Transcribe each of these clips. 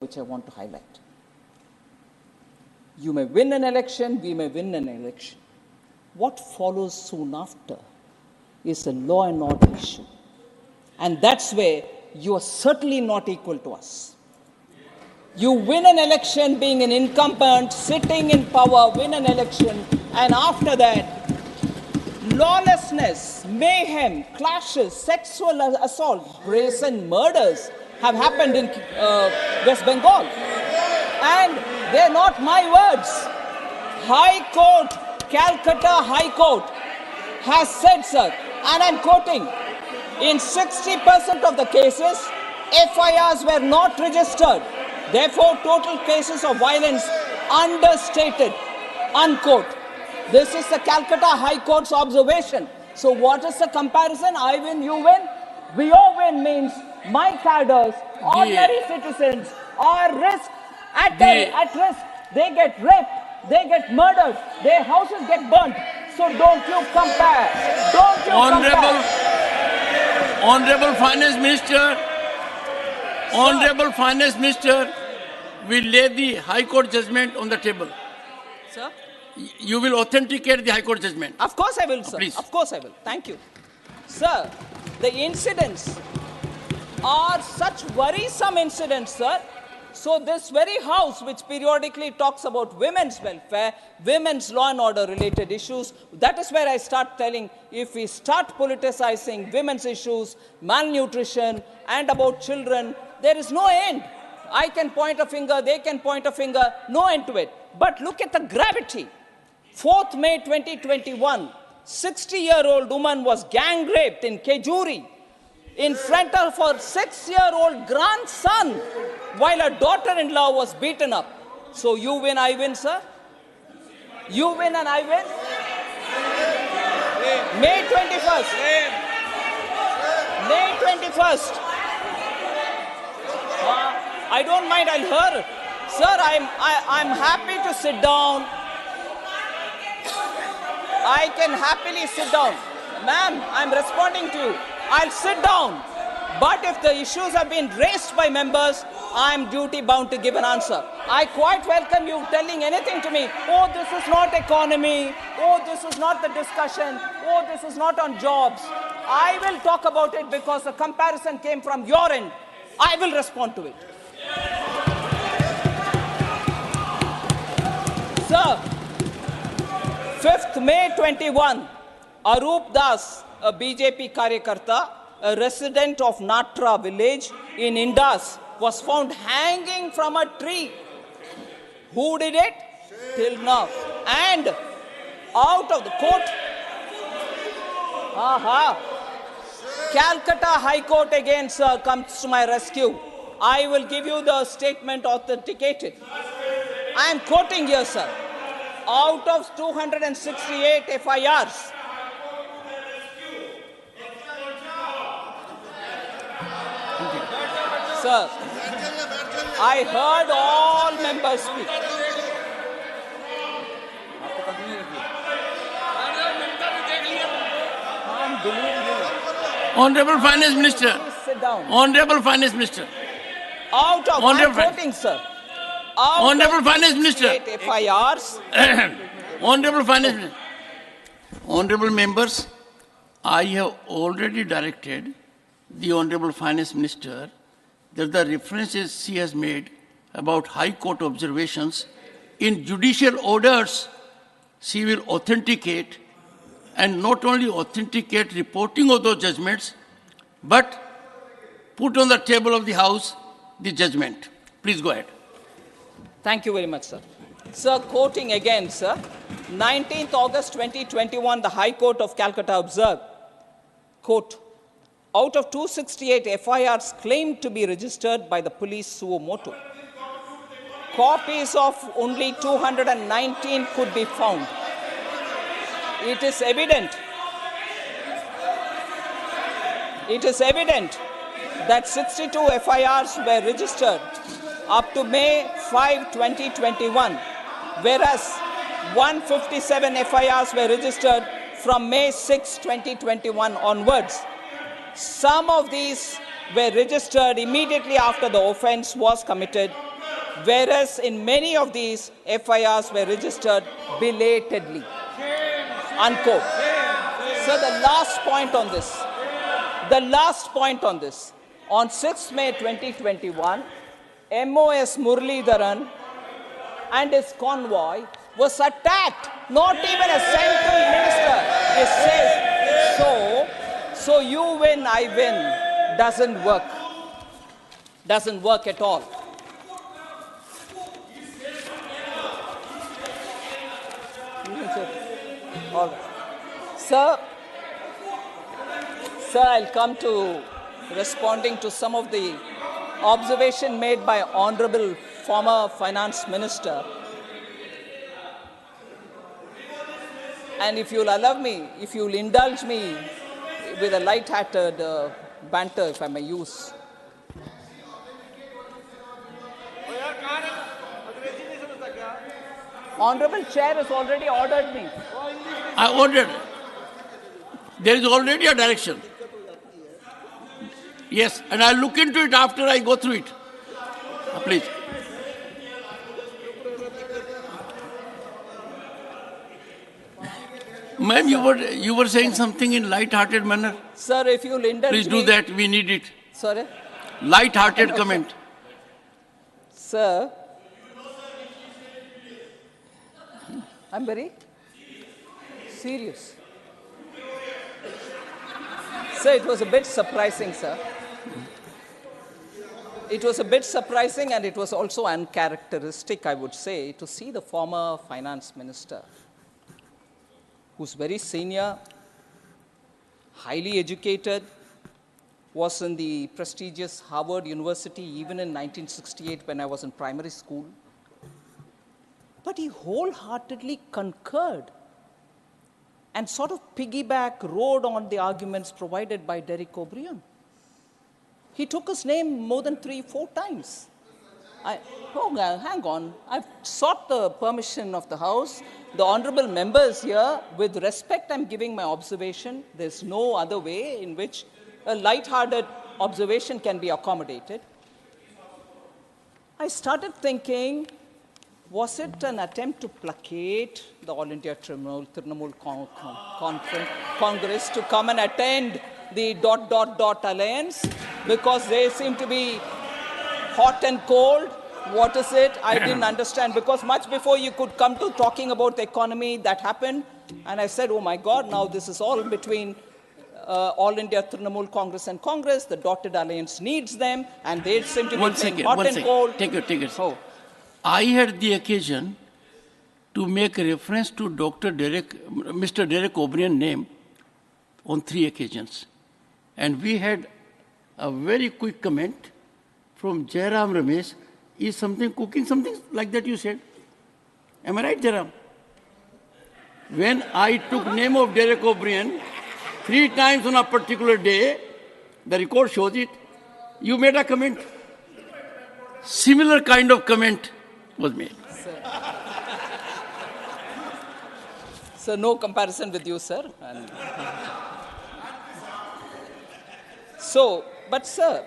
which I want to highlight. You may win an election, we may win an election. What follows soon after is a law and order issue. And that's where you are certainly not equal to us. You win an election being an incumbent, sitting in power, win an election, and after that, lawlessness, mayhem, clashes, sexual assault, brazen murders have happened in West Bengal. And they're not my words. High Court, Calcutta High Court has said, sir, and I'm quoting, in 60% of the cases, FIRs were not registered. Therefore, total cases of violence understated, unquote. This is the Calcutta High Court's observation. So what is the comparison? I win, you win. We all win means my cadres, ordinary citizens are at risk. They get raped, they get murdered, their houses get burnt. So don't you compare. Don't you compare. Honorable Finance Minister, Honorable Finance Minister, will lay the High Court judgment on the table. Sir? You will authenticate the High Court judgment. Of course I will, sir. Please. Of course I will. Thank you. Sir, the incidents are such worrisome incidents, sir. So this very house, which periodically talks about women's welfare, women's law and order related issues, that is where I start telling, if we start politicizing women's issues, malnutrition, and about children, there is no end. I can point a finger, they can point a finger, no end to it. But look at the gravity. 4th May 2021, 60-year-old woman was gang raped in Kejuri in front of her 6-year-old grandson while her daughter-in-law was beaten up. So you win, I win, sir? You win and I win? May 21st. May 21st. I don't mind, I'll hear. Sir, I'm happy to sit down. I can happily sit down. Ma'am, I'm responding to you. I'll sit down. But if the issues have been raised by members, I'm duty bound to give an answer. I quite welcome you telling anything to me. Oh, this is not economy. Oh, this is not the discussion. Oh, this is not on jobs. I will talk about it because the comparison came from your end. I will respond to it. Sir, 5th May 21, Arup Das, a BJP Karyakarta, a resident of Natra village in Indus, was found hanging from a tree. Who did it? Till now. And out of the court, Calcutta High Court again, sir, comes to my rescue. I will give you the statement authenticated. I am quoting here, sir. Out of 268 FIRs, sir, I heard all members speak. Honorable Finance Minister. Please sit down. Honorable Finance Minister. Out of, I'm quoting, sir. Honorable Finance Minister. FIRs. Honorable Finance Minister. Honorable members, I have already directed the Honorable Finance Minister that the references she has made about High Court observations in judicial orders, she will authenticate, and not only authenticate reporting of those judgments, but put on the table of the House the judgment. Please go ahead. Thank you very much, sir. Sir, quoting again, sir, 19th August 2021, the High Court of Calcutta observed, quote, out of 268 FIRs claimed to be registered by the police suo motu, copies of only 219 could be found. It is evident that 62 FIRs were registered up to May 5, 2021, whereas 157 FIRs were registered from May 6, 2021 onwards. Some of these were registered immediately after the offense was committed, whereas in many of these, FIRs were registered belatedly. Unquote. So the last point on this, on 6th May 2021, MOS Muralidharan and his convoy was attacked. Not even a central minister is safe. So you win, I win doesn't work. Doesn't work at all. All right. Sir, I'll come to responding to some of the observation made by Honorable former Finance Minister. And if you'll allow me, if you'll indulge me with a light-hearted banter, if I may use. Honorable Chair has already ordered me. I ordered. There is already a direction. Yes, and I'll look into it after I go through it. Please. Ma'am, you were saying something in light-hearted manner. Sir, if you'll indulge Please do that. We need it. Sorry? Light-hearted comment. Sir, I'm very serious. Sir, it was a bit surprising, sir. It was a bit surprising, and it was also uncharacteristic, I would say, to see the former finance minister, who's very senior, highly educated, was in the prestigious Harvard University even in 1968 when I was in primary school. But he wholeheartedly concurred and sort of rode on the arguments provided by Derek O'Brien. He took his name more than 3-4 times. Hang on. I've sought the permission of the House. The honorable members here, with respect, I'm giving my observation. There's no other way in which a light-hearted observation can be accommodated. I started thinking, was it an attempt to placate the All India Trinamool Congress to come and attend the ... alliance? Because they seem to be hot and cold. What is it? I didn't understand. Because much before you could come to talking about the economy, that happened. And I said, oh my God, now this is all between All India Trinamool Congress and Congress. The dotted alliance needs them. And they seem to be hot and cold. Take it. Oh. I had the occasion to make a reference to Mr. Derek O'Brien's name on 3 occasions. And we had a very quick comment from Jairam Ramesh. Is something cooking, something like that you said? Am I right, Jairam? When I took name of Derek O'Brien 3 times on a particular day, the record shows it, you made a comment. Similar kind of comment was made. So no comparison with you, sir. But sir,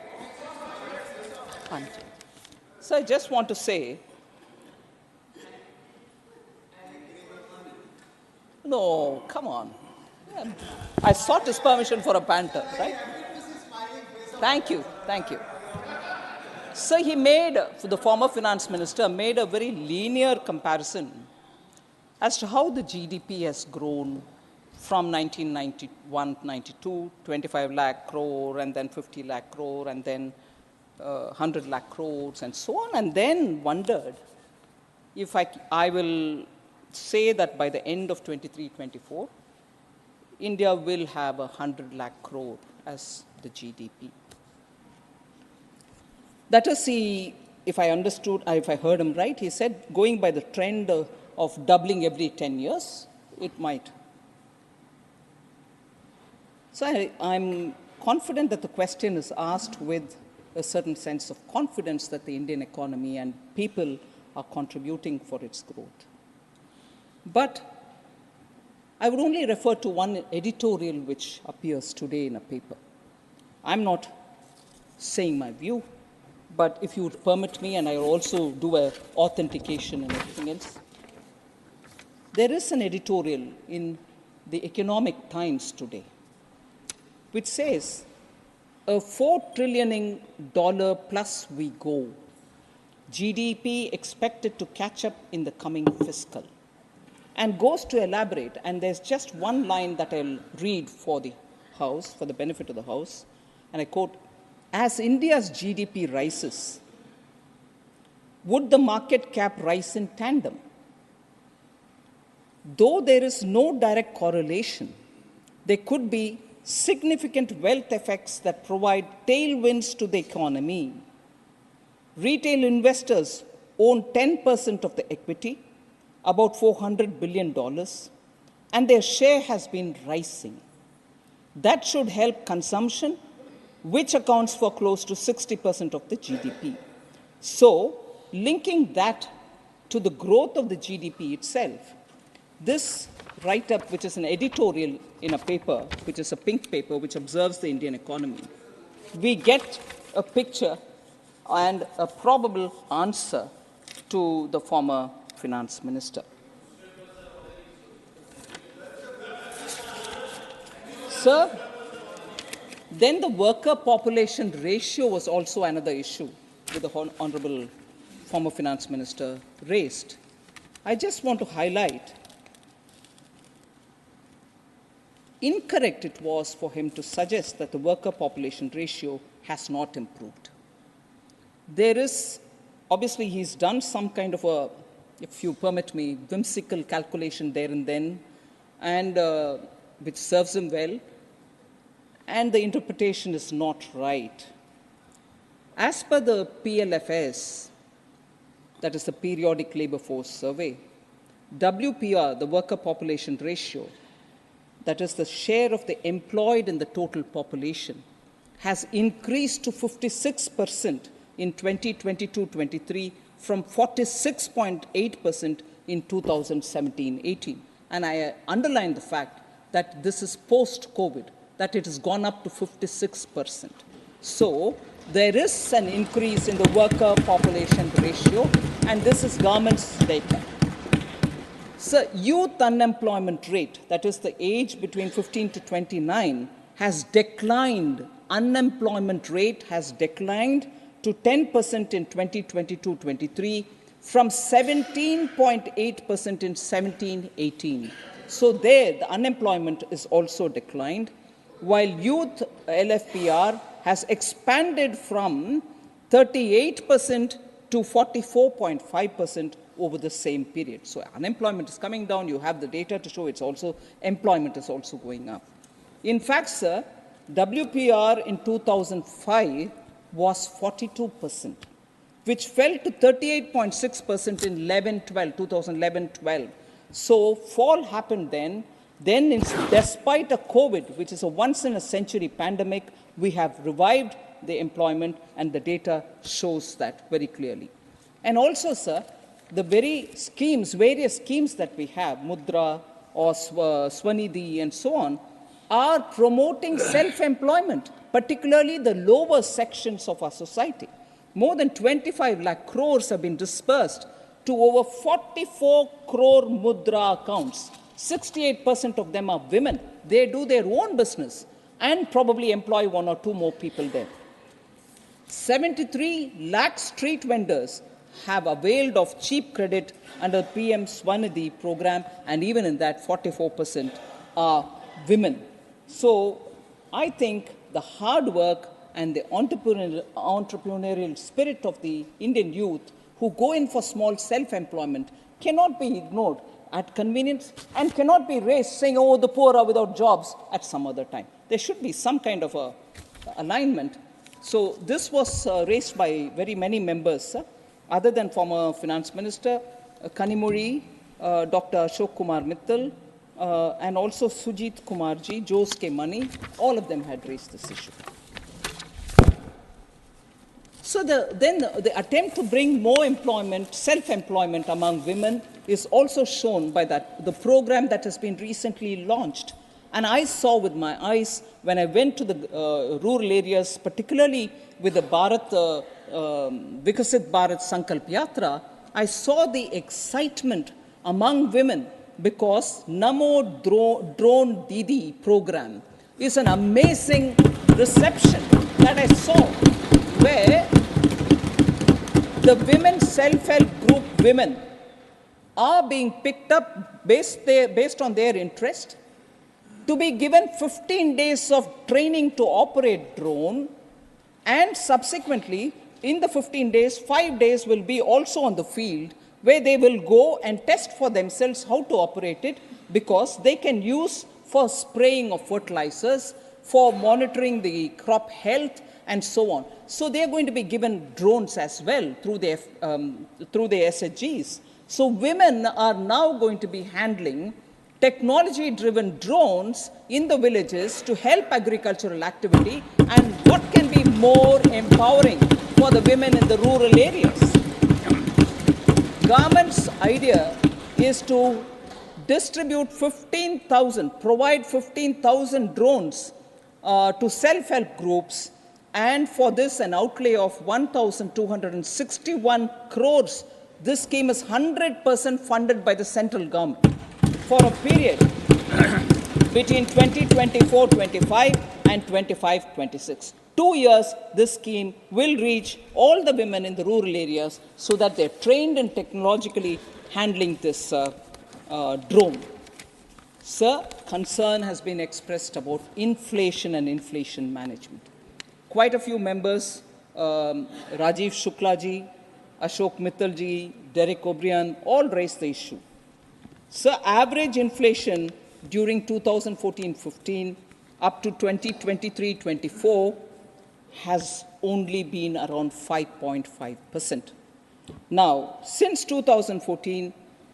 I just want to say, no, come on. I sought his permission for a banter, right? Thank you. So the former finance minister made a very linear comparison as to how the GDP has grown from 1991-92, 25 lakh crore, and then 50 lakh crore, and then 100 lakh crores, and so on, and then wondered if I will say that by the end of 23-24, India will have 100 lakh crore as the GDP. That is, if I heard him right, he said going by the trend of doubling every 10 years, it might. So I'm confident that the question is asked with a certain sense of confidence that the Indian economy and people are contributing for its growth. But I would only refer to one editorial which appears today in a paper. I'm not saying my view. but if you would permit me, and I'll also do an authentication and everything else. There is an editorial in the Economic Times today which says, a $4 trillion plus we go. GDP expected to catch up in the coming fiscal. And goes to elaborate, and there's just one line that I'll read for the House, for the benefit of the House, and I quote, as India's GDP rises, would the market cap rise in tandem? Though there is no direct correlation, there could be significant wealth effects that provide tailwinds to the economy. Retail investors own 10% of the equity, about $400 billion, and their share has been rising. That should help consumption, which accounts for close to 60% of the GDP. So, linking that to the growth of the GDP itself, this write-up, which is an editorial in a paper, which is a pink paper, which observes the Indian economy, we get a picture and a probable answer to the former finance minister. Sir, then the worker population ratio was also another issue that the Honorable former finance minister raised. I just want to highlight incorrect it was for him to suggest that the worker population ratio has not improved. There is, obviously, he's done some kind of a, if you permit me, whimsical calculation there and then, and which serves him well, and the interpretation is not right. As per the PLFS, that is the Periodic Labor Force Survey, WPR, the worker population ratio, that is the share of the employed in the total population, has increased to 56% in 2022-23 from 46.8% in 2017-18. And I underline the fact that this is post-COVID, that it has gone up to 56%. So there is an increase in the worker population ratio, and this is government's data. So youth unemployment rate, that is the age between 15 to 29, has declined. Unemployment rate has declined to 10% in 2022-23 from 17.8% in 17-18. So there, the unemployment is also declined, while youth LFPR has expanded from 38% to 44.5% over the same period. So unemployment is coming down. You have the data to show it's also, employment is also going up. In fact, sir, WPR in 2005 was 42%, which fell to 38.6% in 2011-12. So fall happened then. Then, despite a COVID, which is a once-in-a-century pandemic, we have revived the employment, and the data shows that very clearly. And also, sir, the various schemes that we have, Mudra or Swanidhi and so on, are promoting self-employment, particularly the lower sections of our society. More than 25 lakh crores have been dispersed to over 44 crore Mudra accounts. 68% of them are women. They do their own business and probably employ one or two more people there. 73 lakh street vendors have availed of cheap credit under PM Swanidhi program, and even in that, 44% are women. So I think the hard work and the entrepreneurial spirit of the Indian youth who go in for small self-employment cannot be ignored at convenience and cannot be raised saying, oh, the poor are without jobs at some other time. There should be some kind of a alignment. So this was raised by very many members, other than former Finance Minister Kanimuri, Dr. Ashok Kumar Mittal, and also Sujit Kumarji, Jose K. Mani, all of them had raised this issue. So the attempt to bring more employment, self-employment among women is also shown by the program that has been recently launched. And I saw with my eyes when I went to the rural areas, particularly with the Bharat Vikasit Bharat Sankalp Yatra, I saw the excitement among women because Namo Drone Didi program is an amazing reception that I saw, where the women self-help group women are being picked up based on their interest, to be given 15 days of training to operate drone, and subsequently in the 15 days, 5 days will be also on the field, where they will go and test for themselves how to operate it, because they can use for spraying of fertilizers, for monitoring the crop health, and so on. So they are going to be given drones as well through the SHGs. So women are now going to be handling technology-driven drones in the villages to help agricultural activity, and what can be more empowering for the women in the rural areas. Government's idea is to distribute 15,000, provide 15,000 drones to self-help groups, and for this an outlay of 1,261 crores. This scheme is 100% funded by the central government for a period between 2024-25 and 25-26. 2 years, this scheme will reach all the women in the rural areas so that they're trained in technologically handling this drone. Sir, concern has been expressed about inflation and inflation management. Quite a few members, Rajiv Shuklaji, Ashok Mittalji, Derek O'Brien, all raised the issue. Sir, average inflation during 2014-15 up to 2023-24 has only been around 5.5%. Now, since 2014,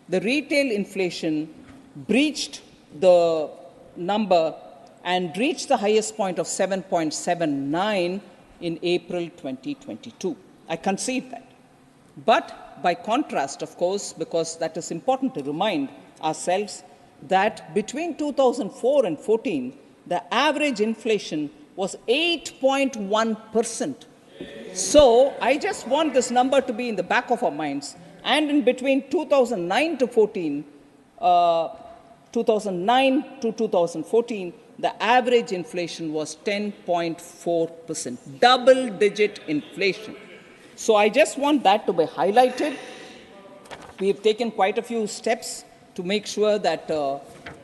the retail inflation breached the number and reached the highest point of 7.79 in April 2022. I concede that. But by contrast, of course, because that is important to remind ourselves that between 2004 and 14, the average inflation was 8.1%. So I just want this number to be in the back of our minds. And in between 2009 to 14, 2009 to 2014, the average inflation was 10.4%, double-digit inflation. So I just want that to be highlighted. We have taken quite a few steps to make sure that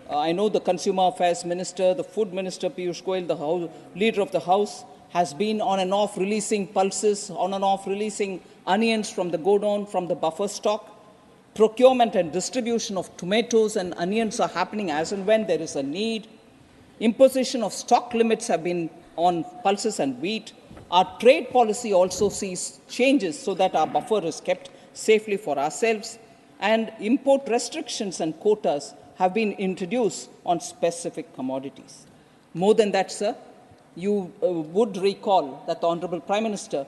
I know the Consumer Affairs Minister, the Food Minister Piyush Goyal, the Leader of the House, has been on and off releasing pulses, on and off releasing onions from the godown, from the buffer stock. Procurement and distribution of tomatoes and onions are happening as and when there is a need. Imposition of stock limits have been on pulses and wheat. Our trade policy also sees changes so that our buffer is kept safely for ourselves. And import restrictions and quotas have been introduced on specific commodities. More than that, sir, you would recall that the Honorable Prime Minister,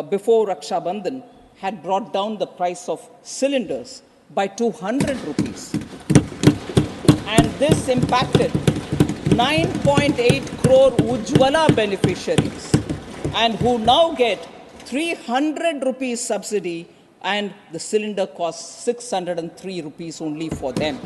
before Raksha Bandhan, had brought down the price of cylinders by 200 rupees. And this impacted 9.8 crore Ujjwala beneficiaries, and who now get 300 rupees subsidy, and the cylinder costs 603 rupees only for them.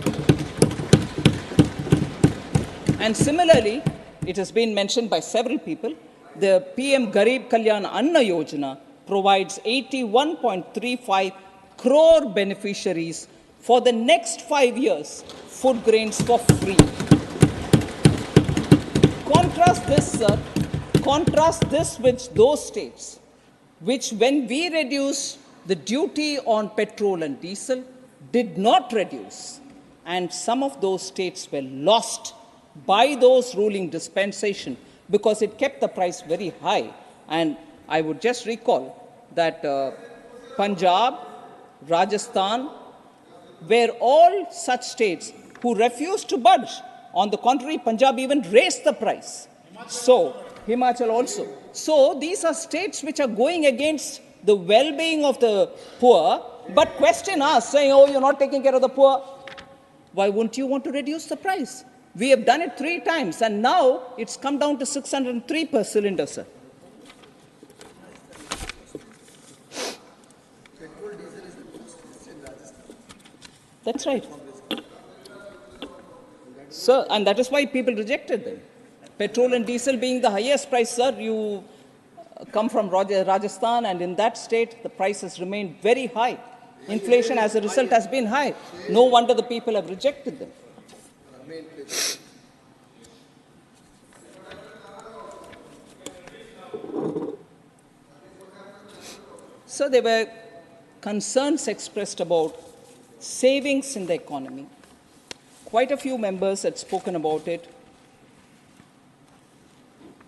And similarly, it has been mentioned by several people, the PM Garib Kalyan Anna Yojana provides 81.35 crore beneficiaries for the next 5 years food grains for free. Contrast this, sir, contrast this with those states which, when we reduced the duty on petrol and diesel, did not reduce, and some of those states were lost by those ruling dispensation because it kept the price very high. And I would just recall that Punjab, Rajasthan were all such states who refused to budge. On the contrary, Punjab even raised the price. So, Himachal also. So, these are states which are going against the well-being of the poor, but question us, saying, oh, you're not taking care of the poor. Why wouldn't you want to reduce the price? We have done it 3 times, and now it's come down to 603 per cylinder, sir. That's right. Sir, and that is why people rejected them. Petrol and diesel being the highest price, sir, you come from Rajasthan, and in that state, the price has remained very high. Inflation as a result has been high. No wonder the people have rejected them. So there were concerns expressed about savings in the economy. Quite a few members had spoken about it.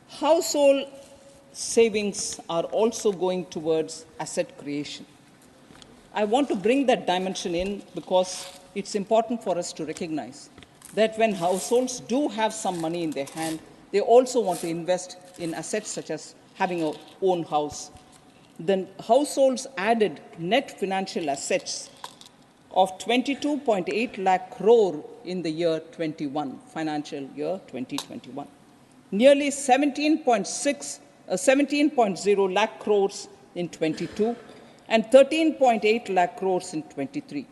Household savings are also going towards asset creation. I want to bring that dimension in because it's important for us to recognize that when households do have some money in their hand, they also want to invest in assets such as having a own house. Then households added net financial assets of 22.8 lakh crore in the year 21, financial year 2021. Nearly 17.0 lakh crores in 22 and 13.8 lakh crores in 23.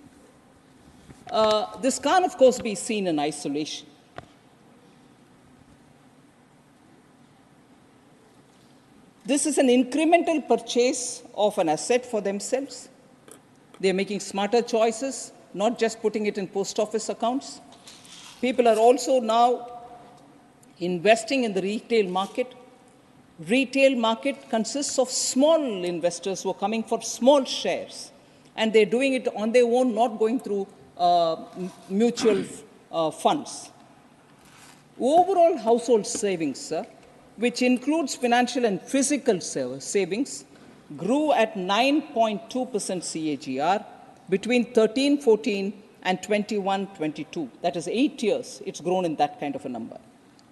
This can't, of course, be seen in isolation. This is an incremental purchase of an asset for themselves. They're making smarter choices, not just putting it in post office accounts. People are also now investing in the retail market. Retail market consists of small investors who are coming for small shares, and they're doing it on their own, not going through mutual funds. Overall household savings, sir, which includes financial and physical savings, grew at 9.2% CAGR between 13-14 and 21-22. That is 8 years. It's grown in that kind of a number.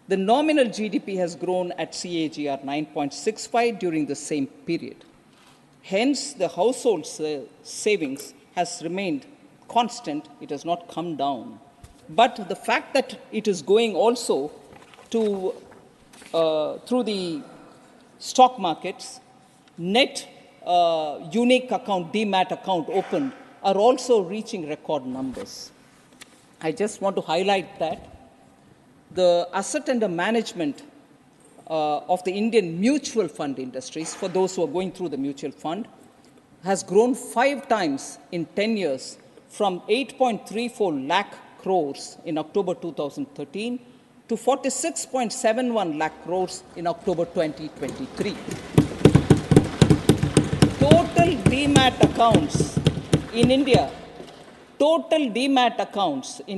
The nominal GDP has grown at CAGR 9.65 during the same period. Hence, the household savings has remained constant. It has not come down. But the fact that it is going also to through the stock markets, net unique account, demat account opened are also reaching record numbers. I just want to highlight that the asset under management of the Indian mutual fund industries, for those who are going through the mutual fund, has grown 5 times in 10 years from 8.34 lakh crores in October 2013 to 46.71 lakh crores in October 2023. Total demat accounts in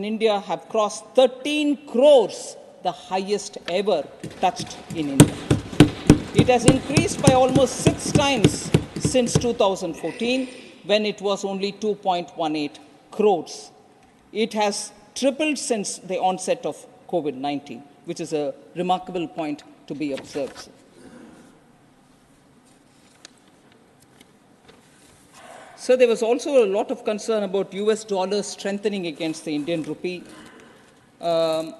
India, have crossed 13 crores, the highest ever touched in India. It has increased by almost 6 times since 2014, when it was only 2.18 crores. It has tripled since the onset of COVID-19, which is a remarkable point to be observed. So there was also a lot of concern about US dollar strengthening against the Indian rupee. I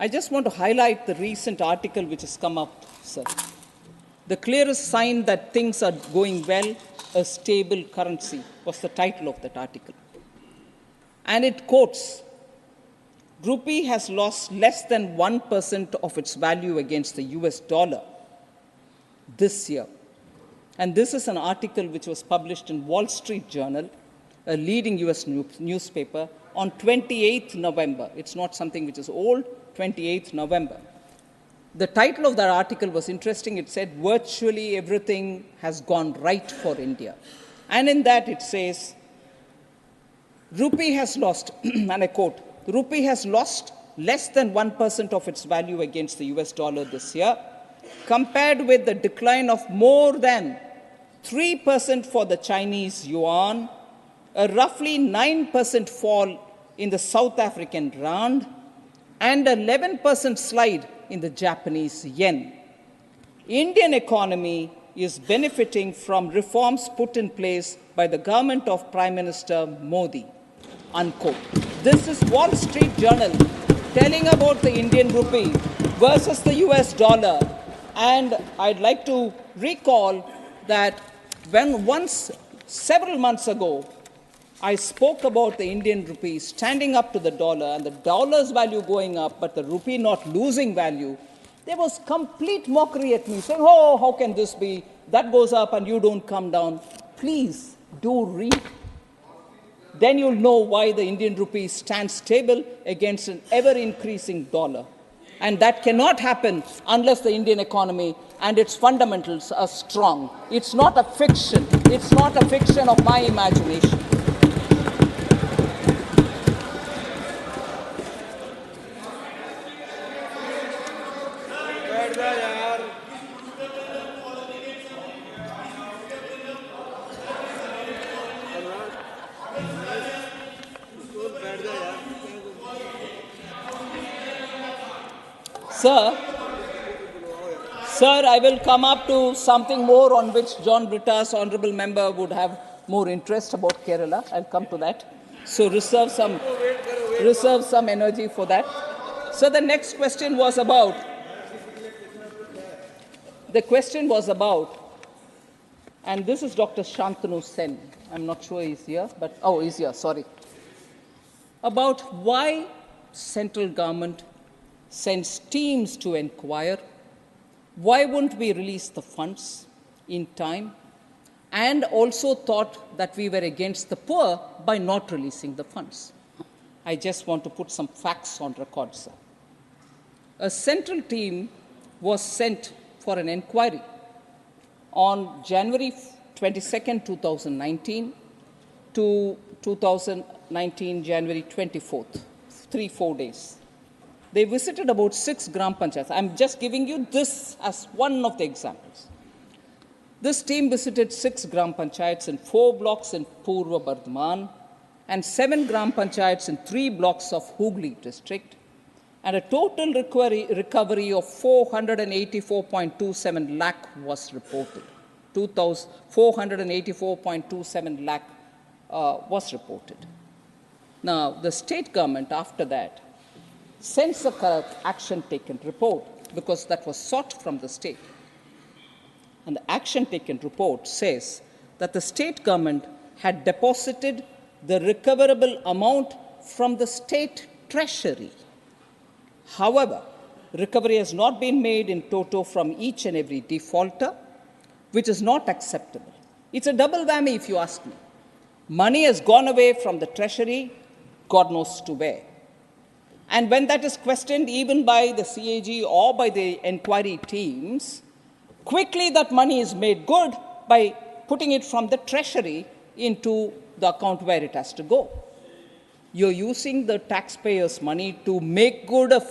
just want to highlight the recent article which has come up, sir. The clearest sign that things are going well, a stable currency, was the title of that article. And it quotes, "Rupee has lost less than 1% of its value against the US dollar this year." And this is an article which was published in Wall Street Journal, a leading US newspaper, on 28th November. It's not something which is old, 28th November. The title of that article was interesting. It said, "Virtually everything has gone right for India." And in that it says, "Rupee has lost," and I quote, "Rupee has lost less than 1% of its value against the US dollar this year, compared with the decline of more than 3% for the Chinese yuan, a roughly 9% fall in the South African rand, and an 11% slide in the Japanese yen. Indian economy is benefiting from reforms put in place by the government of Prime Minister Modi," unquote. This is Wall Street Journal telling about the Indian rupee versus the US dollar. And I'd like to recall that when several months ago, I spoke about the Indian rupee standing up to the dollar and the dollar's value going up, but the rupee not losing value. There was complete mockery at me, saying, oh, how can this be? That goes up and you don't come down. Please do read. Then you'll know why the Indian rupee stands stable against an ever-increasing dollar. And that cannot happen unless the Indian economy and its fundamentals are strong. It's not a fiction. It's not a fiction of my imagination. Sir, I will come up to something more on which John Britta's honourable member would have more interest about Kerala. I'll come to that. So reserve some energy for that. So the next question was about, and this is Dr. Shantanu Sen. I'm not sure he's here, but, oh, he's here, sorry. About why central government sends teams to inquire. Why wouldn't we release the funds in time? And also thought that we were against the poor by not releasing the funds. I just want to put some facts on record, sir. A central team was sent for an inquiry on January 22nd, 2019 to 2019, January 24th, 3-4 days. They visited about 6 gram panchayats. I'm just giving you this as one of the examples. This team visited 6 gram panchayats in 4 blocks in Purva Bardhaman and 7 gram panchayats in 3 blocks of Hooghly district, and a total recovery of 484.27 lakh was reported. 484.27 lakh was reported. Now, the state government after that sends a action taken report because that was sought from the state. And the action taken report says that the state government had deposited the recoverable amount from the state treasury. However, recovery has not been made in toto from each and every defaulter, which is not acceptable. It's a double whammy if you ask me. Money has gone away from the treasury, God knows to where. And when that is questioned even by the CAG or by the inquiry teams, quickly that money is made good by putting it from the treasury into the account where it has to go. You're using the taxpayers' money to make good of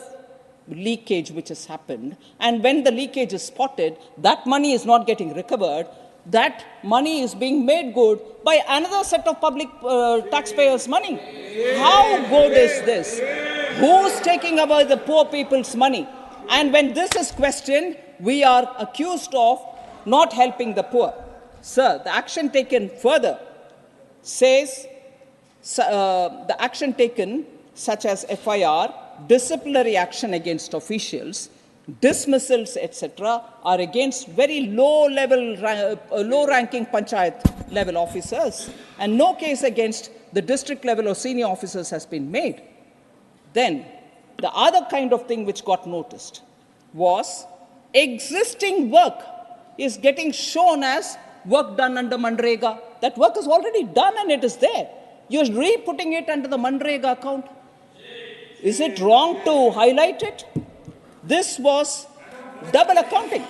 leakage which has happened. And when the leakage is spotted, that money is not getting recovered. That money is being made good by another set of public taxpayers' money. How good is this? Who's taking away the poor people's money? And when this is questioned, we are accused of not helping the poor. Sir, the action taken further says the action taken such as FIR, disciplinary action against officials, dismissals, etc., are against very low-ranking panchayat level officers, and no case against the district level or senior officers has been made. Then, the other kind of thing which got noticed was existing work is getting shown as work done under Manrega. That work is already done and it is there. You're re-putting it under the Manrega account. Is it wrong to highlight it? This was double accounting.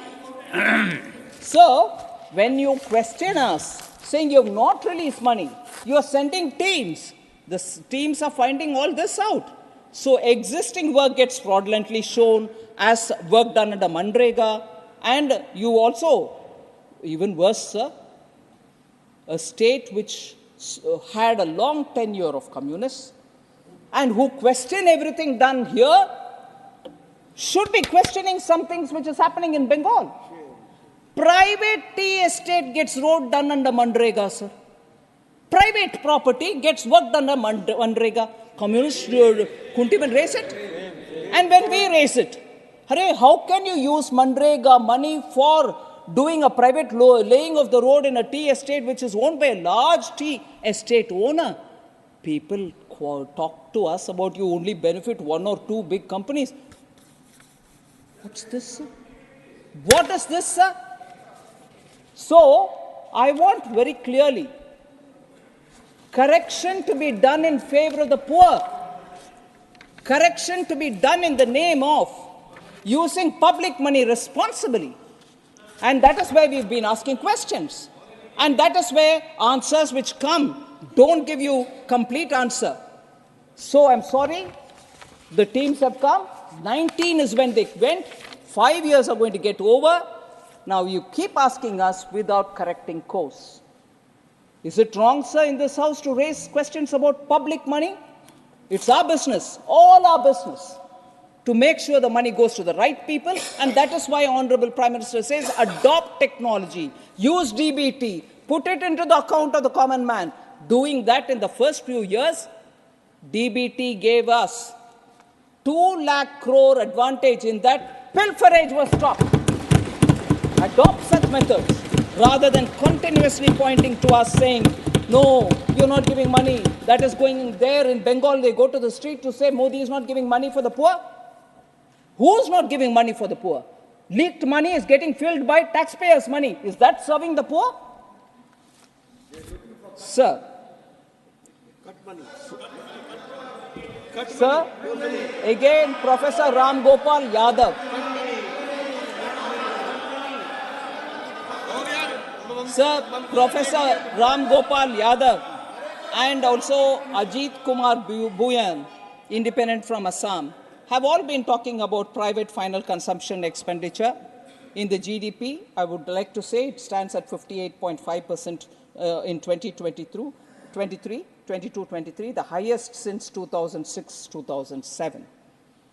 So, when you question us, saying you have not released money, you are sending teams. The teams are finding all this out. So, existing work gets fraudulently shown as work done under Manrega. And you also, even worse, sir, a state which had a long tenure of communists and who question everything done here should be questioning some things which is happening in Bengal. Private tea estate gets road done under Manrega, sir. Private property gets work done under Manrega. Communists couldn't even raise it. And when we raise it, hurray, how can you use Manrega money for doing a private laying of the road in a tea estate which is owned by a large tea estate owner? people talk to us about you only benefit one or two big companies. What's this, sir? What is this, sir? So, I want very clearly correction to be done in favor of the poor. Correction to be done in the name of using public money responsibly. And that is where we've been asking questions. And that is where answers which come don't give you complete answer. So I'm sorry, the teams have come. 19 is when they went. 5 years are going to get over. Now you keep asking us without correcting course. Is it wrong, sir, in this House to raise questions about public money? It's our business, all our business, to make sure the money goes to the right people, and that is why Honorable Prime Minister says adopt technology, use DBT, put it into the account of the common man. Doing that in the first few years, DBT gave us 2 lakh crore advantage in that pilferage was stopped. Adopt such methods rather than continuously pointing to us saying, no, you're not giving money. That is going there in Bengal. They go to the street to say Modi is not giving money for the poor. Who's not giving money for the poor? Leaked money is getting filled by taxpayers' money. Is that serving the poor? Sir. Cut money. Sir, again, Professor Ram Gopal Yadav. Sir, Professor Ram Gopal Yadav and also Ajit Kumar Bhuyan, independent from Assam, have all been talking about private final consumption expenditure in the GDP. I would like to say it stands at 58.5% in 22-23, the highest since 2006-2007.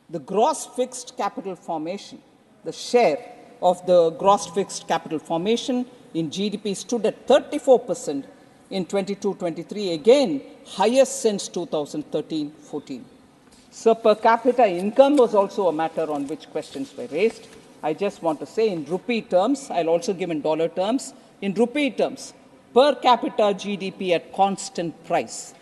The gross fixed capital formation, the share of the gross fixed capital formation in GDP stood at 34% in 22-23, again highest since 2013-14. So per capita income was also a matter on which questions were raised. I just want to say in rupee terms, I'll also give in dollar terms. In rupee terms, per capita GDP at constant price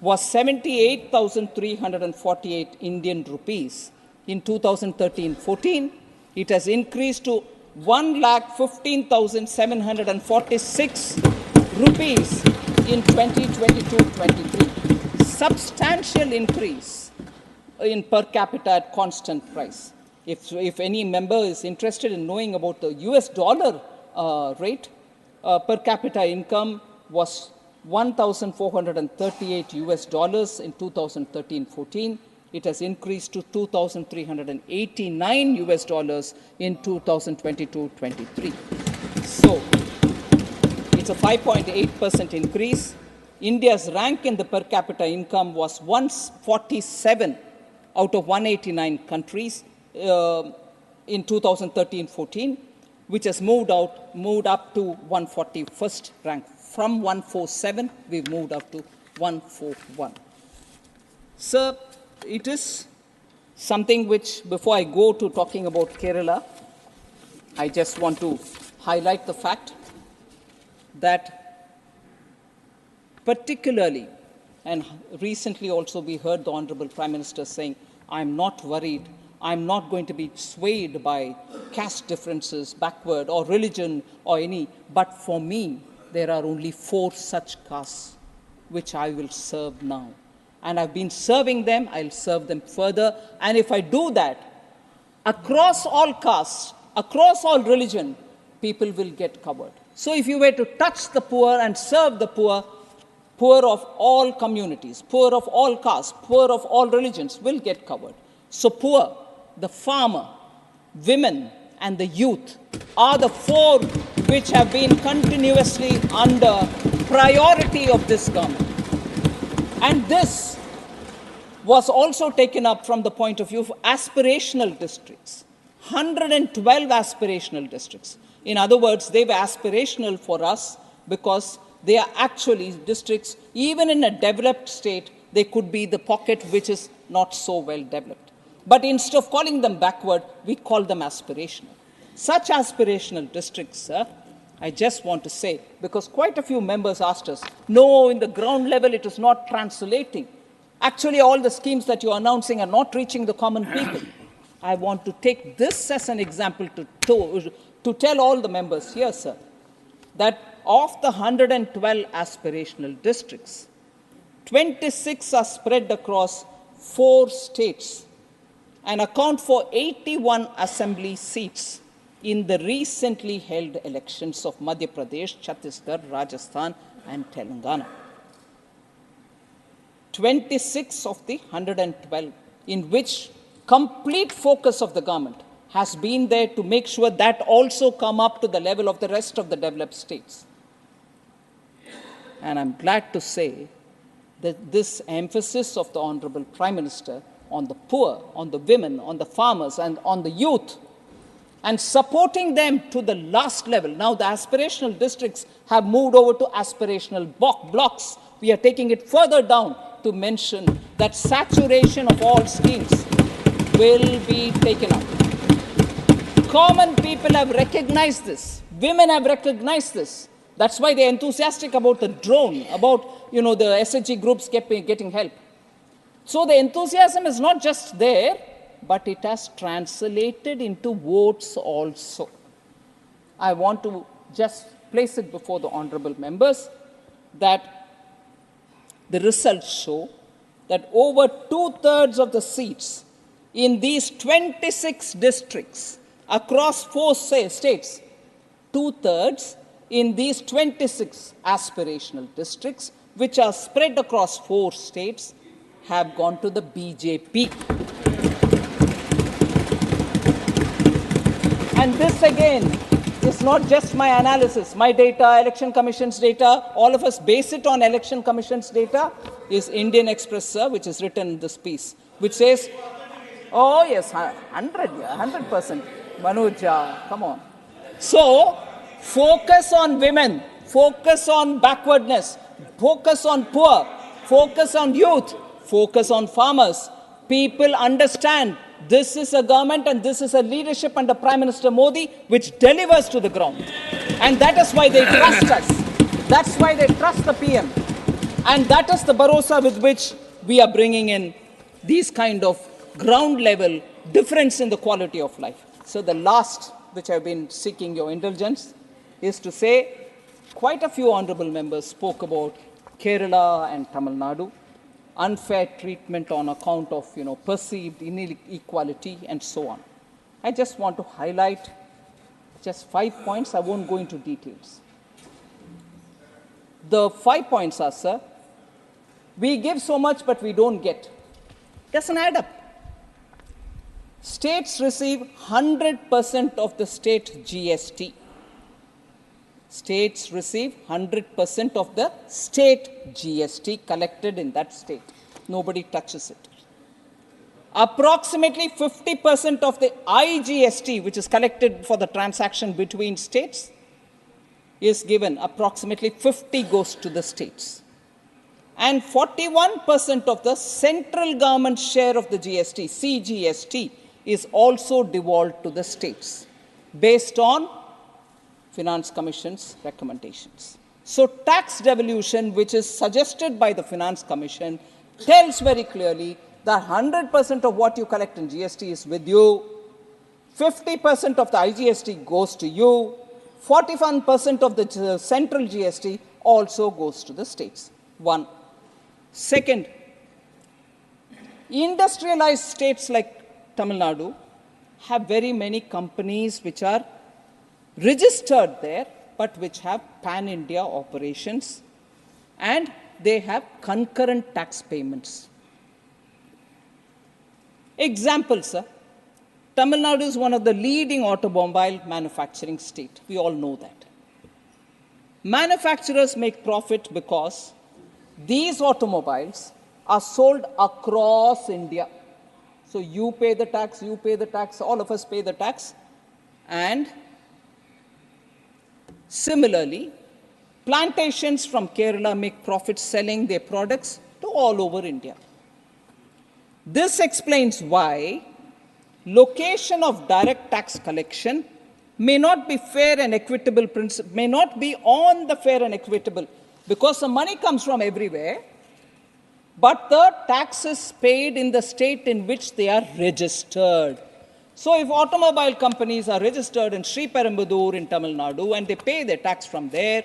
was 78,348 Indian rupees. In 2013-14, it has increased to 1,15,746 rupees in 2022-23. Substantial increase in per capita at constant price. If any member is interested in knowing about the US dollar rate, per capita income was $1,438 US in 2013-14. It has increased to $2,389 US in 2022-23. So it's a 5.8% increase. India's rank in the per capita income was 147 out of 189 countries in 2013-14, which has moved up to 141st rank. From 147, we've moved up to 141. Sir, it is something which, before I go to talking about Kerala, I just want to highlight the fact that particularly, and recently also we heard the Honorable Prime Minister saying, I'm not worried, I'm not going to be swayed by caste differences, backward, or religion, or any, but for me, there are only 4 such castes which I will serve now. And I've been serving them, I'll serve them further. And if I do that, across all castes, across all religion, people will get covered. So if you were to touch the poor and serve the poor, poor of all communities, poor of all castes, poor of all religions will get covered. So poor, the farmer, women, and the youth are the 4 which have been continuously under priority of this government. And this was also taken up from the point of view of aspirational districts. 112 aspirational districts. In other words, they were aspirational for us because they are actually districts, even in a developed state, they could be the pocket which is not so well developed. But instead of calling them backward, we call them aspirational. Such aspirational districts, sir, I just want to say, because quite a few members asked us, no, in the ground level it is not translating. Actually, all the schemes that you're announcing are not reaching the common people. I want to take this as an example to tell all the members here, sir, that of the 112 aspirational districts, 26 are spread across 4 states and account for 81 assembly seats in the recently held elections of Madhya Pradesh, Chhattisgarh, Rajasthan, and Telangana. 26 of the 112, in which complete focus of the government has been there to make sure that also come up to the level of the rest of the developed states. And I'm glad to say that this emphasis of the Honorable Prime Minister on the poor, on the women, on the farmers, and on the youth, and supporting them to the last level. Now the aspirational districts have moved over to aspirational blocks. We are taking it further down to mention that saturation of all schemes will be taken up. Common people have recognized this. Women have recognized this. That's why they're enthusiastic about the drone, about the SHG groups getting help. So the enthusiasm is not just there, but it has translated into votes also. I want to just place it before the honorable members that the results show that over 2/3 of the seats in these 26 districts across 4 states, 2/3 in these 26 aspirational districts, which are spread across 4 states, have gone to the BJP. And this again is not just my analysis, my data, Election Commission's data, all of us base it on Election Commission's data, is Indian Express, sir, which is written in this piece, which says, oh yes, 100%, Manoj, come on. So, focus on women, focus on backwardness, focus on poor, focus on youth, focus on farmers. People understand this is a government and this is a leadership under Prime Minister Modi which delivers to the ground. And that is why they trust us. That's why they trust the PM. And that is the bharosa with which we are bringing in these kind of ground level difference in the quality of life. So the last, which I've been seeking your indulgence, is to say quite a few honorable members spoke about Kerala and Tamil Nadu, unfair treatment on account of perceived inequality and so on. I just want to highlight just 5 points. I won't go into details. The 5 points are, sir, we give so much but we don't get. Doesn't add up. States receive 100% of the state GST. States receive 100% of the state GST collected in that state. Nobody touches it. Approximately 50% of the IGST, which is collected for the transaction between states, is given. Approximately 50 goes to the states. And 41% of the central government share of the GST, CGST, is also devolved to the states based on Finance Commission's recommendations. So tax devolution, which is suggested by the Finance Commission, tells very clearly that 100% of what you collect in GST is with you, 50% of the IGST goes to you, 41% of the central GST also goes to the states. One. Second, industrialized states like Tamil Nadu have very many companies which are registered there, but which have pan-India operations, and they have concurrent tax payments. Example, sir. Tamil Nadu is one of the leading automobile manufacturing states. We all know that. Manufacturers make profit because these automobiles are sold across India. So you pay the tax, all of us pay the tax, and similarly, plantations from Kerala make profits selling their products to all over India. This explains why location of direct tax collection may not be fair and equitable, may not be on the fair and equitable, because the money comes from everywhere, but the tax is paid in the state in which they are registered. So if automobile companies are registered in Sri Perumbudur in Tamil Nadu and they pay their tax from there,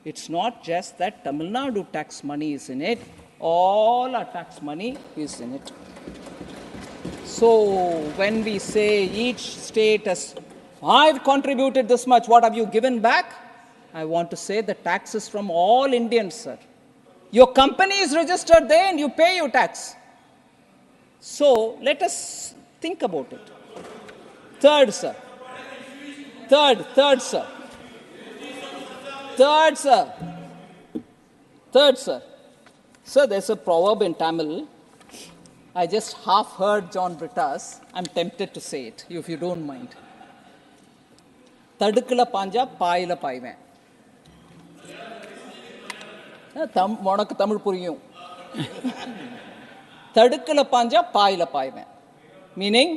it's not just that Tamil Nadu tax money is in it, all our tax money is in it. So when we say each state has, I've contributed this much, what have you given back? I want to say the taxes from all Indians, sir. Your company is registered there and you pay your tax. So let us think about it. Third, sir. Third, sir. Sir, there's a proverb in Tamil. I just half heard John Britta's. I'm tempted to say it, if you don't mind. Tadukula panja, paayila paaiven. உனக்கு தமிழ் புரியும். தடுக்கல பாஞ்சா பாயில பாய்வேன். Meaning,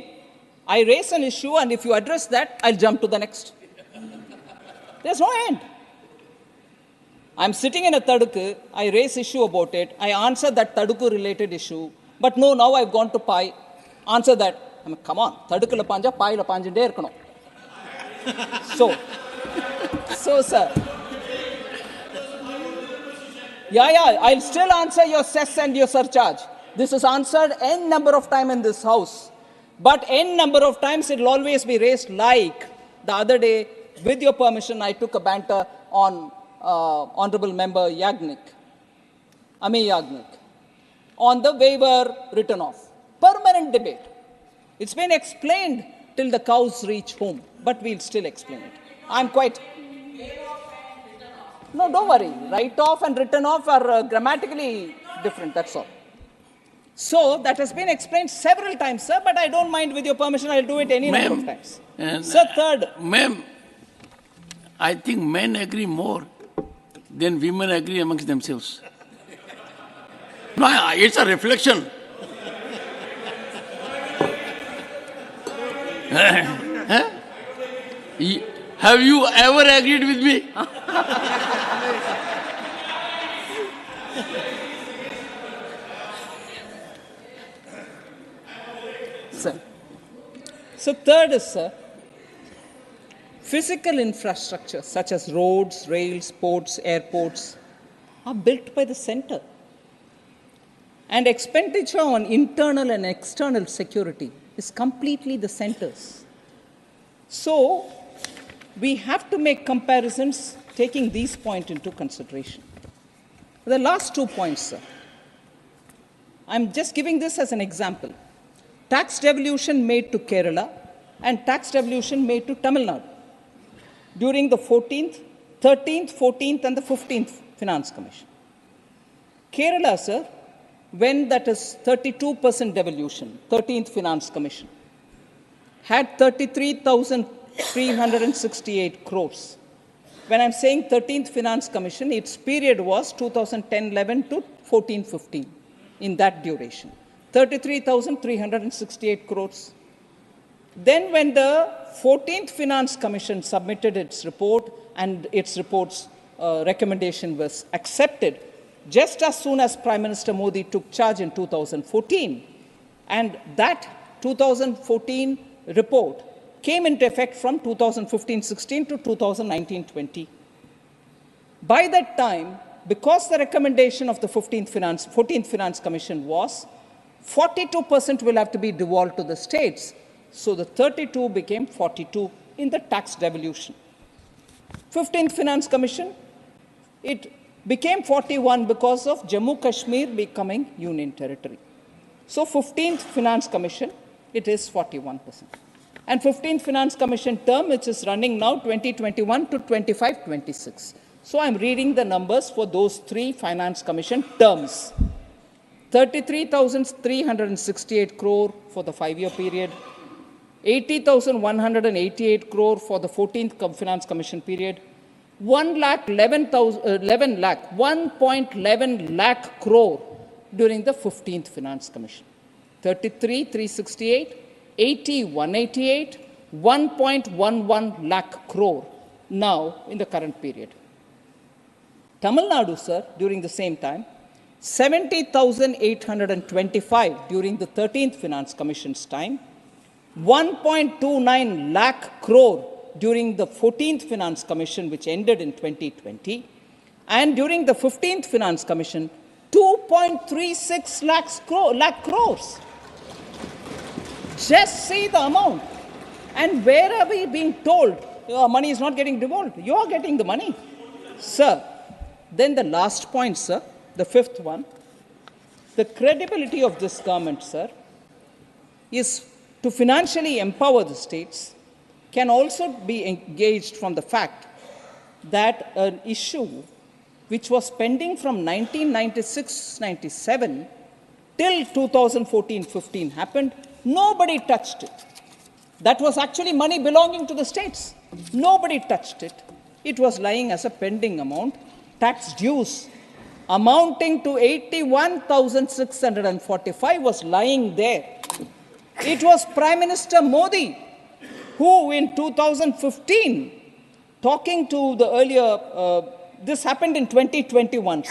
I raise an issue and if you address that, I'll jump to the next. There's no end. I'm sitting in a tadukku, I raise issue about it, I answer that tadukku related issue, but no, now I've gone to pai, answer that. I mean, come on, tadukula panja, paila panjinde irukano. So sir, yeah, I'll still answer your cess and your surcharge. This is answered n number of times in this house. But n number of times it will always be raised, like the other day, with your permission, I took a banter on Honorable Member Ami Yagnik, on the waiver written off. Permanent debate. It's been explained till the cows reach home, but we'll still explain it. I'm quite... No, don't worry. Write off and written off are grammatically different, that's all. So, that has been explained several times, sir, but I don't mind. With your permission, I'll do it any number of times. Sir, third. Ma'am, I think men agree more than women agree amongst themselves. No, it's a reflection. Have you ever agreed with me? Sir. So third is, sir, physical infrastructure such as roads, rails, ports, airports are built by the center. And expenditure on internal and external security is completely the center's. So we have to make comparisons taking these points into consideration. The last 2 points, sir. I'm just giving this as an example. Tax devolution made to Kerala and tax devolution made to Tamil Nadu during the 14th, 13th, 14th and the 15th Finance Commission. Kerala, sir, when that is 32% devolution, 13th Finance Commission, had 33,368 crores. When I'm saying 13th Finance Commission, its period was 2010-11 to 14-15 in that duration. 33,368 crores. Then when the 14th Finance Commission submitted its report and its report's recommendation was accepted, just as soon as Prime Minister Modi took charge in 2014, and that 2014 report came into effect from 2015-16 to 2019-20. By that time, because the recommendation of the 14th Finance Commission was 42% will have to be devolved to the states, so the 32 became 42 in the tax devolution. 15th Finance Commission, it became 41 because of Jammu Kashmir becoming union territory. So 15th Finance Commission, it is 41%. And 15th Finance Commission term, which is running now 2021 to 25-26. So I'm reading the numbers for those 3 Finance Commission terms. 33,368 crore for the 5-year period, 80,188 crore for the 14th Finance Commission period, 1.11 lakh crore during the 15th Finance Commission. 33,368, 80,188, 1.11 lakh crore now in the current period. Tamil Nadu, sir, during the same time, 70,825 during the 13th Finance Commission's time, 1.29 lakh crore during the 14th Finance Commission, which ended in 2020, and during the 15th Finance Commission, 2.36 lakh crores. Just see the amount. And where are we being told your money is not getting devolved? You are getting the money. Sir, then the last point, sir, the fifth one, the credibility of this government, sir, is to financially empower the states can also be engaged from the fact that an issue which was pending from 1996-97 till 2014-15 happened, nobody touched it. That was actually money belonging to the states. Nobody touched it. It was lying as a pending amount, tax dues amounting to 81,645 was lying there. It was Prime Minister Modi who in 2015, talking to the earlier, this happened in 2021,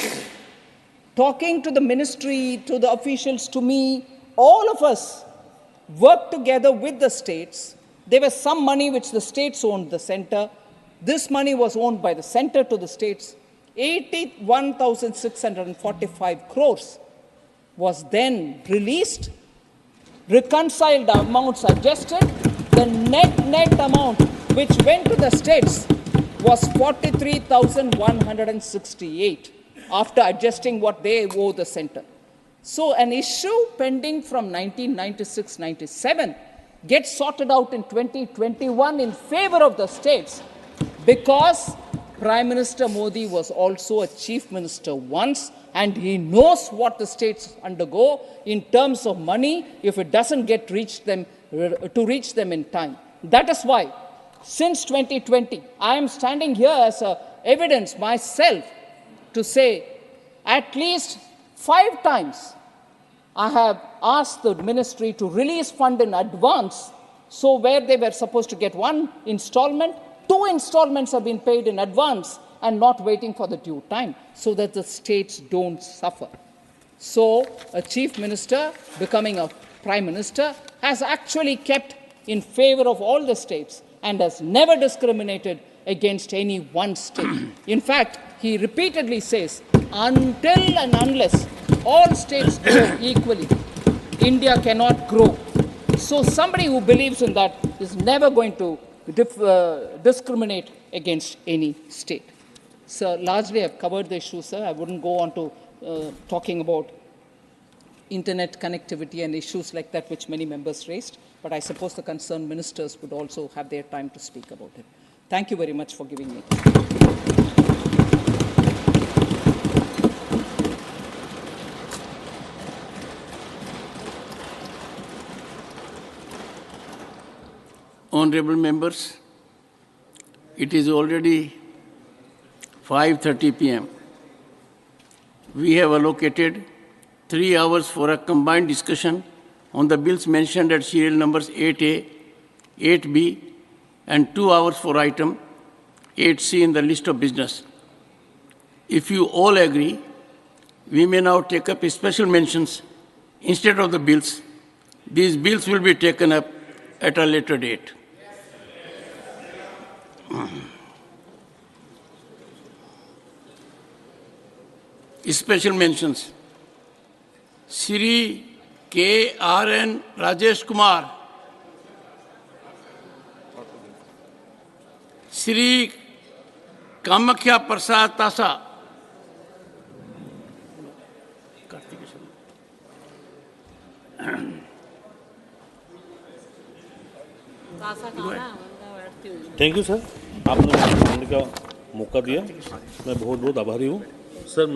talking to the ministry, to the officials, to me, all of us worked together with the states. There was some money which the states owned the center. This money was owned by the center to the states. 81,645 crores was then released, reconciled amounts adjusted. The net amount which went to the states was 43,168 after adjusting what they owe the center. So an issue pending from 1996-97 gets sorted out in 2021 in favor of the states because Prime Minister Modi was also a chief minister once and he knows what the states undergo in terms of money if it doesn't get reach them in time. That is why since 2020, I am standing here as evidence myself to say at least 5 times I have asked the ministry to release fund in advance. So where they were supposed to get 1 installment, 2 installments have been paid in advance and not waiting for the due time so that the states don't suffer. So a chief minister becoming a prime minister has actually kept in favor of all the states and has never discriminated against any one state. In fact, he repeatedly says, until and unless all states grow equally, India cannot grow. So somebody who believes in that is never going to discriminate against any state. So largely I've covered the issue, sir. I wouldn't go on to talking about internet connectivity and issues like that which many members raised, but I suppose the concerned ministers would also have their time to speak about it. Thank you very much for giving me. Honorable members, it is already 5:30 p.m. We have allocated 3 hours for a combined discussion on the bills mentioned at serial numbers 8A, 8B, and 2 hours for item 8C in the list of business. If you all agree, we may now take up special mentions instead of the bills. These bills will be taken up at a later date. Special mentions. Shri K.R.N. Rajesh Kumar, Shri Kamakhya Prasad Tasa, thank you sir, आपने मुझे बोलने का मौका दिया, मैं बहुत बहुत आभारी हूँ sir.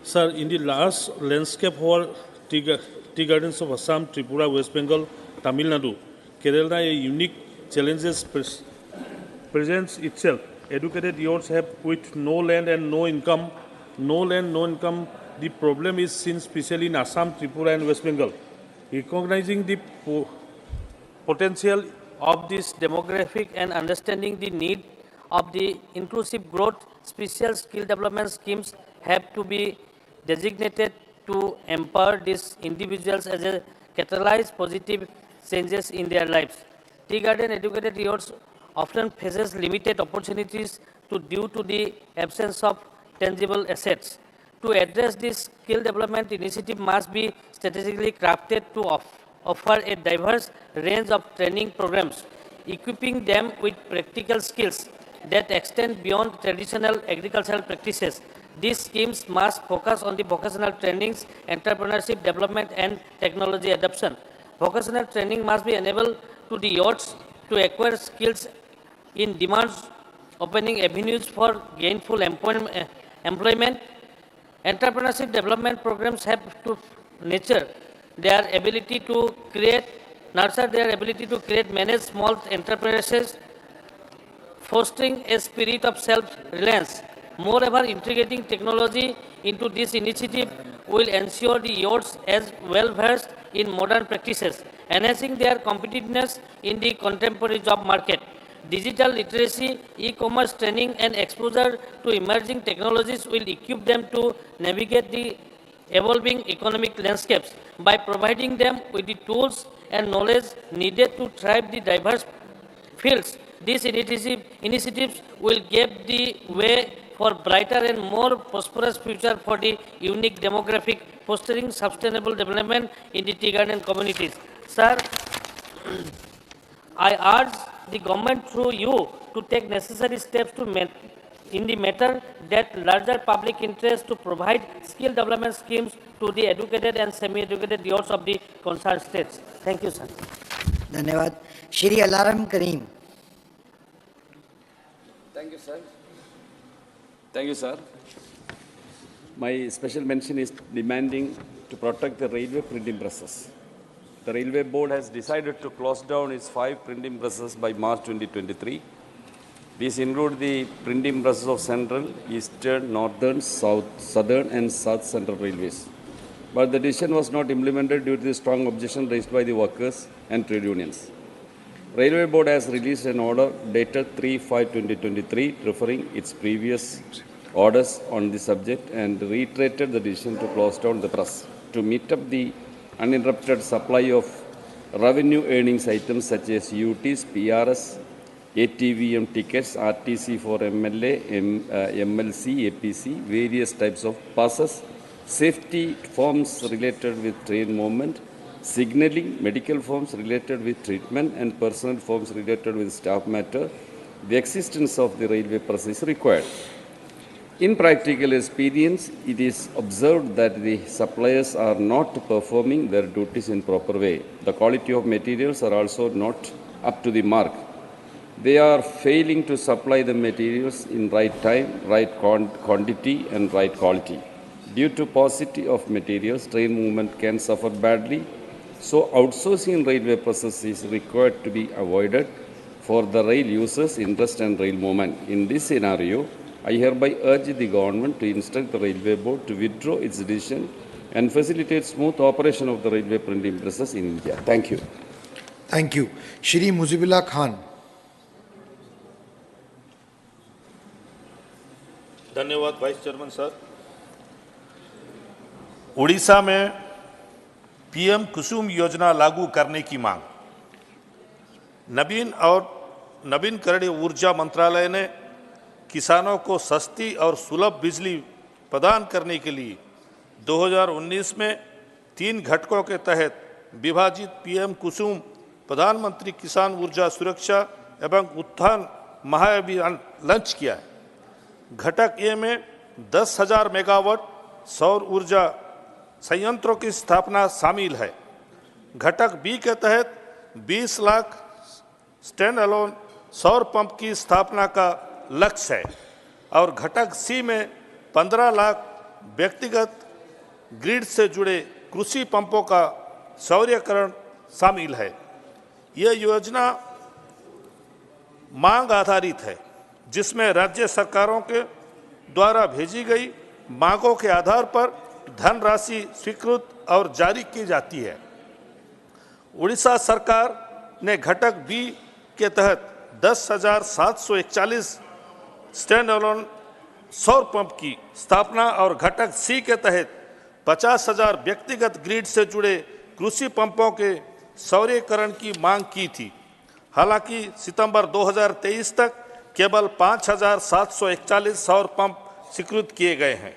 Sir, in the large landscape whole tea gardens of Assam, Tripura, West Bengal, Tamil Nadu, Kerala, a unique challenges presents itself. Educated youths have with no land and no income. No land, no income. The problem is seen especially in Assam, Tripura, and West Bengal. Recognizing the potential of this demographic and understanding the need of the inclusive growth, special skill development schemes have to be designated to empower these individuals as a catalyze positive changes in their lives. Tea garden educated youths often faces limited opportunities due to the absence of tangible assets. To address this, skill development initiative must be strategically crafted to offer a diverse range of training programs, equipping them with practical skills that extend beyond traditional agricultural practices. These schemes must focus on the vocational trainings, entrepreneurship development, and technology adoption. Vocational training must be enabled to the youths to acquire skills in demands, opening avenues for gainful employment. Entrepreneurship development programs have to nurture their ability to manage small enterprises, fostering a spirit of self-reliance. Moreover, integrating technology into this initiative will ensure the youths as well versed in modern practices, enhancing their competitiveness in the contemporary job market. Digital literacy, e-commerce training, and exposure to emerging technologies will equip them to navigate the evolving economic landscapes by providing them with the tools and knowledge needed to thrive the diverse fields. These initiatives will give the way for brighter and more prosperous future for the unique demographic, fostering sustainable development in the tea garden communities. Sir, I urge the government through you to take necessary steps in the matter that larger public interest to provide skill development schemes to the educated and semi-educated youths of the concerned states. Thank you, sir. धन्यवाद. Shri Elamaram Kareem. Thank you, sir. Thank you, sir. My special mention is demanding to protect the railway printing presses. The Railway Board has decided to close down its 5 printing presses by March 2023. These include the printing presses of Central, Eastern, Northern, Southern and South Central Railways. But the decision was not implemented due to the strong objection raised by the workers and trade unions. Railway Board has released an order dated 3/5/2023 referring its previous orders on the subject and reiterated the decision to close down the press to meet up the uninterrupted supply of revenue earnings items such as UTs, PRS, ATVM tickets, RTC for MLA, MLC, APC, various types of passes, safety forms related with train movement, signaling, medical forms related with treatment, and personal forms related with staff matter. The existence of the railway press is required. In practical experience, it is observed that the suppliers are not performing their duties in proper way. The quality of materials are also not up to the mark. They are failing to supply the materials in right time, right quantity, and right quality. Due to paucity of materials, train movement can suffer badly. So, outsourcing railway presses is required to be avoided for the rail users' interest and rail movement. In this scenario, I hereby urge the government to instruct the Railway Board to withdraw its decision and facilitate smooth operation of the railway printing presses in India. Thank you. Thank you. Shri Muzibullah Khan. धन्यवाद vice chairman sir. Orissa में PM कुसुम योजना लागू करने की मांग. नवीनकरणीय ऊर्जा मंत्रालय ने किसानों को सस्ती और सुलभ बिजली प्रदान करने के लिए 2019 में 3 घटकों के तहत विभाजित पीएम कुसुम प्रधानमंत्री किसान ऊर्जा सुरक्षा एवं उत्थान महाअभियान लॉन्च किया है. घटक ए में 10,000 मेगावाट सौर ऊर्जा संयंत्रों की स्थापना शामिल है. घटक बी के तहत 20 लाख स्टैंड अलोन सौर पंप की स्थापना का लक्ष्य है और घटक सी में 15 लाख व्यक्तिगत ग्रिड से जुड़े कृषि पंपों का सौर्यकरण शामिल है. यह योजना मांग आधारित है जिसमें राज्य सरकारों के द्वारा भेजी गई मांगों के आधार पर धनराशि स्वीकृत और जारी की जाती है. उड़ीसा सरकार ने घटक बी के तहत 10,741 स्टैंड अलोन सौर पंप की स्थापना और घटक सी के तहत 50,000 व्यक्तिगत ग्रिड से जुड़े कृषि पंपों के सौरीकरण की मांग की थी। हालांकि सितंबर 2023 तक केवल 5,741 सौर पंप स्वीकृत किए गए हैं,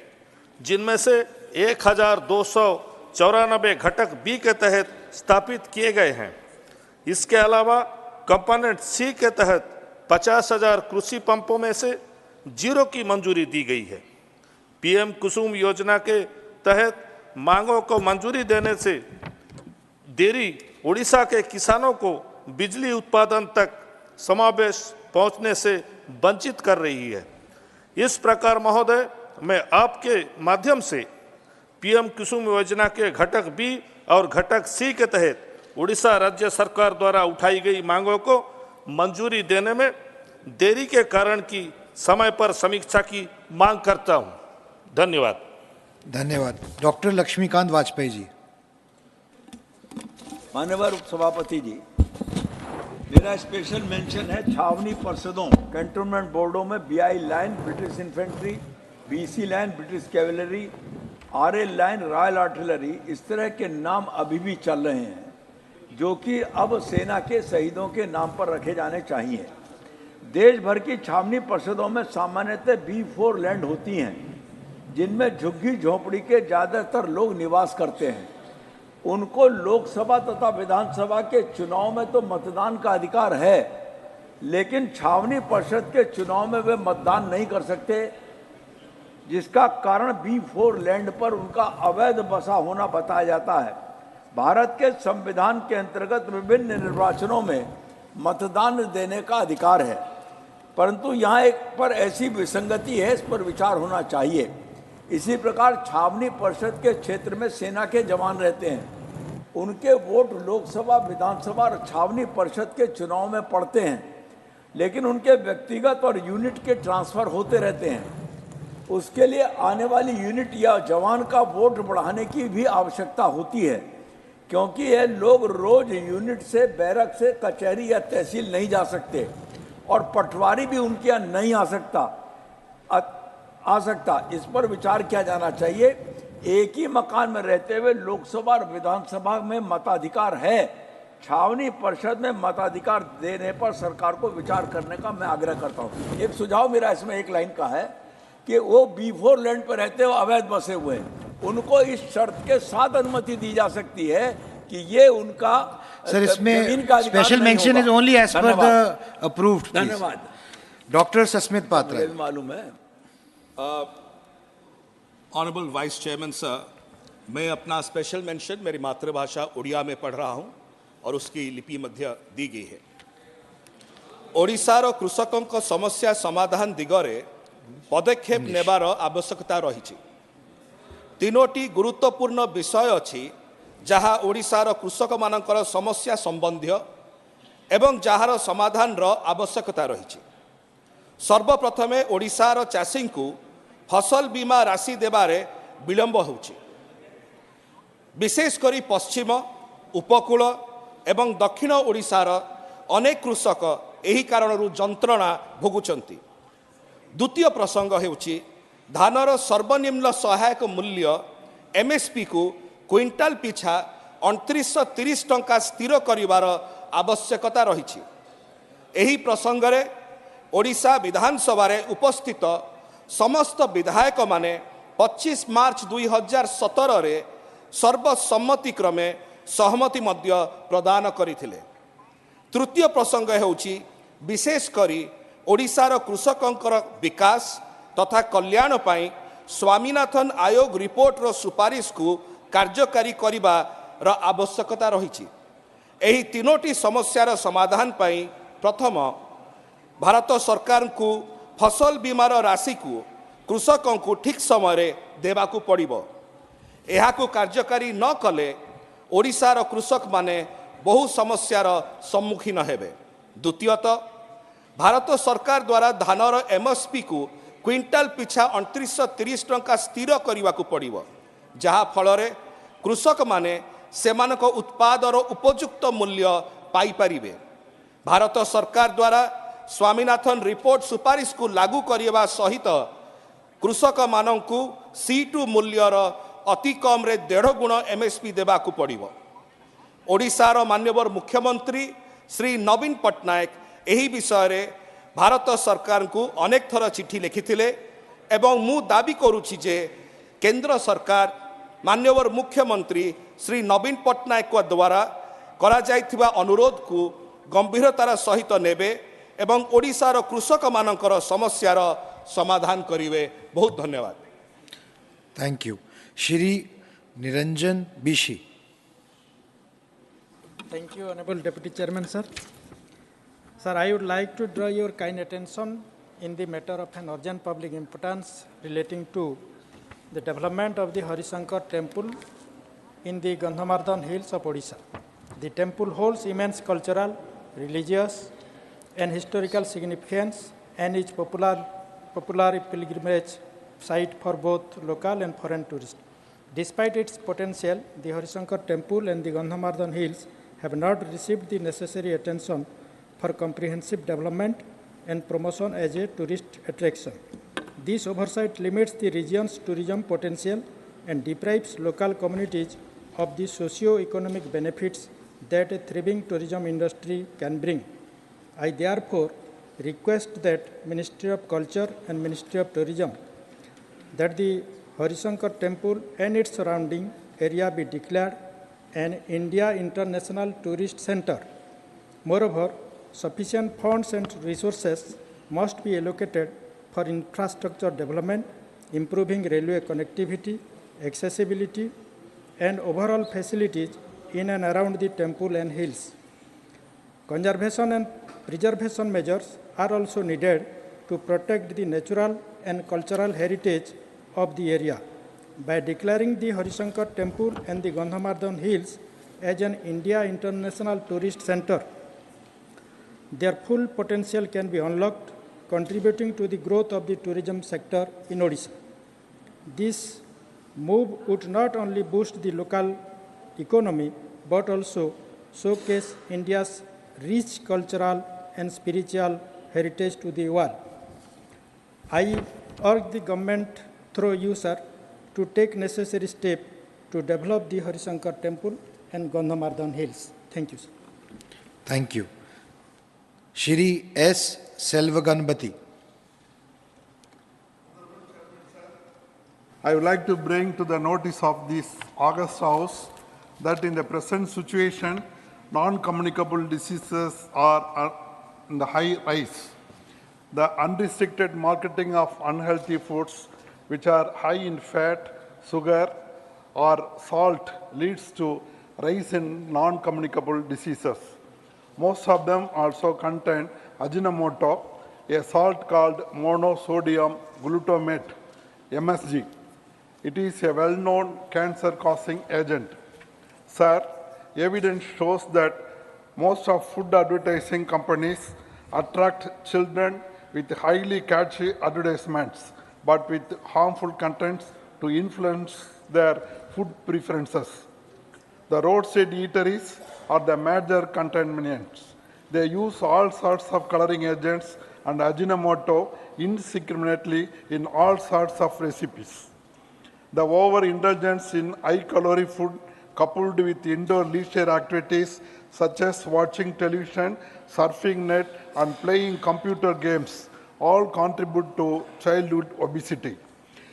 जिनमें से 1,294 घटक बी के तहत स्थापित किए गए हैं। इसके अलावा कंपोनेंट सी के तहत 50,000 कृषि पंपों में से 0 की मंजूरी दी गई है। पीएम कुसुम योजना के तहत मांगों को मंजूरी देने से देरी उड़ीसा के किसानों को बिजली उत्पादन तक समावेश पहुंचने से वंचित कर रही है। इस प्रकार महोदय, मैं आपके माध्यम से पीएम कुसुम योजना के घटक बी और घटक सी के तहत उड़ीसा राज्य सरकार द्वारा उठाई गई मांगों को मंजूरी देने में देरी के कारण की समय पर समीक्षा की मांग करता हूं। धन्यवाद। धन्यवाद। डॉक्टर लक्ष्मीकांत वाजपेयी जी। माननीय उपसभापति जी, मेरा स्पेशल मेंशन है छावनी परिषदों, कैंटोनमेंट बोर्डों में BI line British infantry, BC line British cavalry, RL line royal artillery, इस तरह के नाम अभी भी चल रहे हैं, जो कि अब सेना के शहीदों के नाम पर रखे जाने चाहिए। देश भर की छावनी परिषदों में सामान्यतः B4 लैंड होती हैं, जिनमें झुग्गी झोपड़ी के ज़्यादातर लोग निवास करते हैं। उनको लोकसभा तथा विधानसभा के चुनाव में तो मतदान का अधिकार है, लेकिन छावनी परिषद के चुनाव में वे मतदान नहीं कर सकते, जिसका कारण B4 लैंड पर उनका अवैध बसा होना बताया जाता है। भारत के संविधान के अंतर्गत विभिन्न निर्वाचनों में मतदान देने का अधिकार है, परंतु यहाँ एक पर ऐसी विसंगति है, इस पर विचार होना चाहिए। इसी प्रकार छावनी परिषद के क्षेत्र में सेना के जवान रहते हैं, उनके वोट लोकसभा, विधानसभा और छावनी परिषद के चुनाव में पड़ते हैं, लेकिन उनके व्यक्तिगत और यूनिट के ट्रांसफर होते रहते हैं। उसके लिए आने वाली यूनिट या जवान का वोट बढ़ाने की भी आवश्यकता होती है, क्योंकि ये लोग रोज यूनिट से, बैरक से कचहरी या तहसील नहीं जा सकते और पटवारी भी उनके यहाँ नहीं आ सकता। इस पर विचार किया जाना चाहिए। एक ही मकान में रहते हुए लोकसभा और विधानसभा में मताधिकार है, छावनी परिषद में मताधिकार देने पर सरकार को विचार करने का मैं आग्रह करता हूँ। एक सुझाव मेरा इसमें एक लाइन का है कि वो B4 लैंड पर रहते हुए अवैध बसे हुए हैं, उनको इस शर्त के साथ अनुमति दी जा सकती है कि ये उनका सर, इसमें special mention is only as per the approved. धन्यवाद। डॉक्टर सस्मित पात्रा। मालूम है। ऑनरेबल वाइस चेयरमैन सर, मैं अपना स्पेशल मेंशन मेरी मातृभाषा उड़िया में पढ़ रहा हूं और उसकी लिपि मध्य दी गई है। ओडिशार कृषकों समस्या समाधान दिगरे पदक्षेप नेबार आवश्यकता रही। तीनोटी गुरुत्वपूर्ण विषय अच्छी जहाँ ओडिशार कृषक मानकर समस्या संबंधी एवं जार समाधान आवश्यकता रही। सर्वप्रथमे ओडिशार चाषी को फसल बीमा राशि देबारे विलंब होछि। विशेषकर पश्चिम, उपकूल एवं दक्षिण ओडिशार अनेक कृषक एही कारणरू जंत्रणा भोगुचंती। द्वितीय प्रसंग हेउछि धानर सर्वनिम्न सहायक मूल्य MSP को क्विंटाल पिछा 2930 टंका स्थिर करिवार आवश्यकता रही। एही प्रसंग रे ओडिशा विधानसभा रे उपस्थित समस्त विधायक माने 25 मार्च 2017 रे सर्वसम्मति क्रमे सहमति मध्य प्रदान करिथिले। तृतीय प्रसंग हेउछि विशेष करी ओडिशार कृषकंकर विकास तथा कल्याण पाई स्वामीनाथन आयोग रिपोर्ट रो सुपारिश को कार्यकारी करिबार आवश्यकता रही। एही तीनोटी समस्यार समाधान पाई प्रथम भारत सरकार को फसल बीमार राशि को कृषकों को ठीक समय देवाकू पड़िबो। एहाकू कार्यकारी न कले ओडिशार कृषक माने बहु समस्यार सम्मुखीन हेबे। द्वितीयतः भारत सरकार द्वारा धानर MSP को क्विंटाल पिछा 2930 टंका स्थिर करने पड़िबो, जहाँ फल कृषक माने सेमानक उत्पादर उपयुक्त मूल्य पाइपारिबे। भारत सरकार द्वारा स्वामीनाथन रिपोर्ट सुपारिश को लागू करने सहित कृषक मानंकु C2 मूल्यर अति कम रे 1.5 गुण MSP देबाकू पड़िबो। ओडिशार माननीय मुख्यमंत्री श्री नवीन पट्टनायक एही विषय रे भारत सरकार को अनेक थर चिठी लिखिथिले एवं मु दाबी करूछि जे केंद्र सरकार माननीय मुख्यमंत्री श्री नवीन पट्टनायक द्वारा करा जायथिबा अनुरोध को गंभीरतार सहित नेबे एवं ओडिशार कृषक मानकर समस्यार समाधान करिवे। बहुत धन्यवाद। Thank you. Shri Niranjan Bishi. Thank you, Honorable Deputy Chairman, sir. Sir, I would like to draw your kind attention in the matter of an urgent public importance relating to the development of the Harishankar temple in the Gandhamardhan hills of Odisha. The temple holds immense cultural, religious, and historical significance and is popular pilgrimage site for both local and foreign tourists. Despite its potential, the Harishankar temple and the Gandhamardhan hills have not received the necessary attention for comprehensive development and promotion as a tourist attraction. This oversight limits the region's tourism potential and deprives local communities of the socio-economic benefits that a thriving tourism industry can bring. I therefore request that Ministry of Culture and Ministry of Tourism that the Harishankar temple and its surrounding area be declared an India International Tourist Center. Moreover, sufficient funds and resources must be allocated for infrastructure development, improving railway connectivity, accessibility, and overall facilities in and around the temple and hills. Conservation and preservation measures are also needed to protect the natural and cultural heritage of the area. By declaring the Harishankar temple and the Gandhamardhan hills as an India International Tourist Center, their full potential can be unlocked, contributing to the growth of the tourism sector in Odisha. This move would not only boost the local economy, but also showcase India's rich cultural and spiritual heritage to the world. I urge the government, through you, sir, to take necessary steps to develop the Harishankar temple and Gandhamardhan hills. Thank you, sir. Thank you. Shri S. Selvaganpati. I would like to bring to the notice of this August House that in the present situation, non-communicable diseases are in the high rise. The unrestricted marketing of unhealthy foods, which are high in fat, sugar, or salt, leads to rise in non-communicable diseases. Most of them also contain Ajinomoto, a salt called monosodium glutamate, MSG. It is a well-known cancer-causing agent. Sir, evidence shows that most of food advertising companies attract children with highly catchy advertisements, but with harmful contents to influence their food preferences. The roadside eateries are the major contaminants. They use all sorts of coloring agents and Ajinomoto indiscriminately in all sorts of recipes. The overindulgence in high-calorie food coupled with indoor leisure activities such as watching television, surfing net, and playing computer games all contribute to childhood obesity.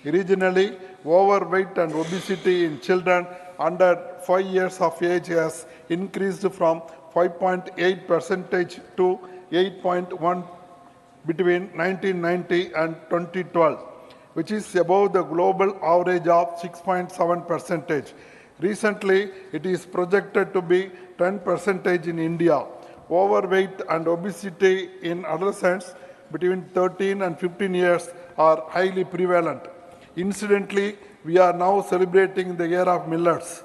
Regionally, overweight and obesity in children under 5 years of age has increased from 5.8% to 8.1% between 1990 and 2012, which is above the global average of 6.7%. Recently, it is projected to be 10% in India. Overweight and obesity in adolescents between 13 and 15 years are highly prevalent. Incidentally, we are now celebrating the year of millets.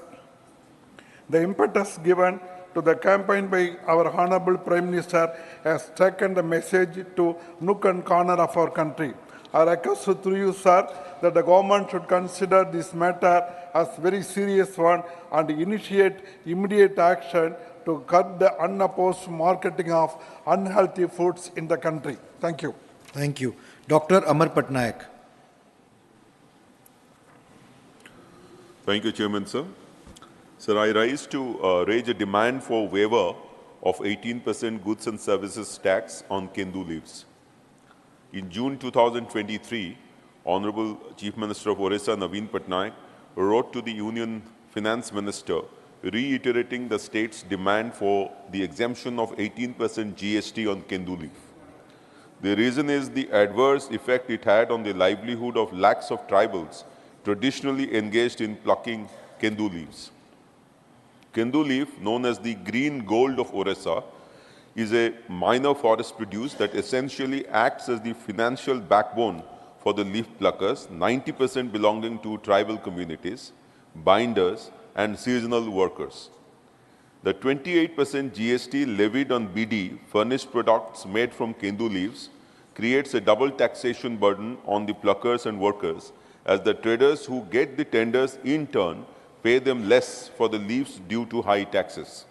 The impetus given to the campaign by our Honorable Prime Minister has taken the message to nook and corner of our country. I request through you, sir, that the government should consider this matter as very serious one and initiate immediate action to cut the unopposed marketing of unhealthy foods in the country. Thank you. Thank you. Dr. Amar Patnaik. Thank you, Chairman, sir. Sir, I rise to raise a demand for waiver of 18% goods and services tax on Kendu leaves. In June 2023, Honorable Chief Minister of Orissa, Naveen Patnaik, wrote to the Union Finance Minister reiterating the state's demand for the exemption of 18% GST on Kendu leaf. The reason is the adverse effect it had on the livelihood of lakhs of tribals traditionally engaged in plucking Kendu leaves. Kendu leaf, known as the green gold of Orissa, is a minor forest produce that essentially acts as the financial backbone for the leaf pluckers, 90% belonging to tribal communities, binders, and seasonal workers. The 28% GST levied on BD, furnished products made from Kendu leaves, creates a double taxation burden on the pluckers and workers, as the traders who get the tenders in turn pay them less for the leaves due to high taxes.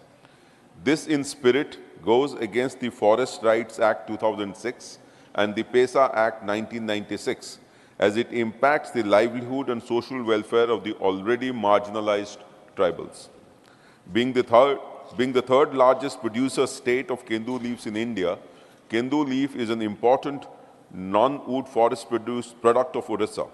This in spirit goes against the Forest Rights Act 2006 and the PESA Act 1996, as it impacts the livelihood and social welfare of the already marginalized tribals. Being the third largest producer state of Kendu leaves in India, Kendu leaf is an important non-wood forest product of Orissa.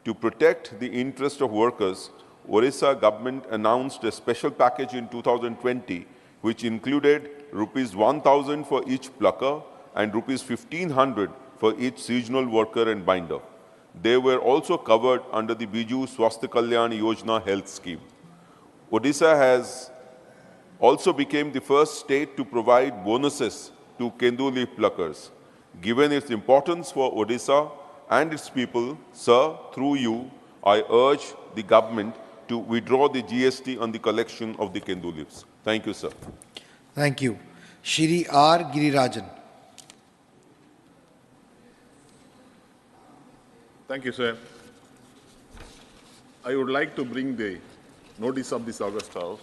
To protect the interest of workers, Orissa government announced a special package in 2020 which included rupees 1,000 for each plucker and rupees 1,500 for each seasonal worker and binder. They were also covered under the Biju Swasthya Kalyan Yojana health scheme. Odisha has also become the first state to provide bonuses to Kendu leaf pluckers. Given its importance for Odisha and its people, sir, through you, I urge the government to withdraw the GST on the collection of the Kendu leaves. Thank you, sir. Thank you. Shri R. Girirajan. Thank you, sir. I would like to bring the notice of this August House.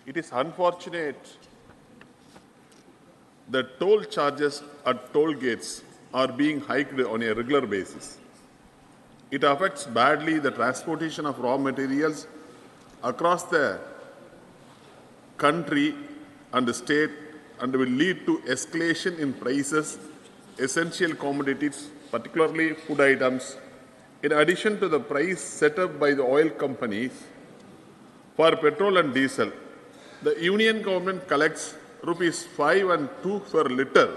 It is unfortunate that toll charges at toll gates are being hiked on a regular basis. It affects badly the transportation of raw materials across the country and the state, and will lead to escalation in prices, essential commodities, particularly food items, in addition to the price set up by the oil companies for petrol and diesel. The union government collects rupees 5 and 2 per litre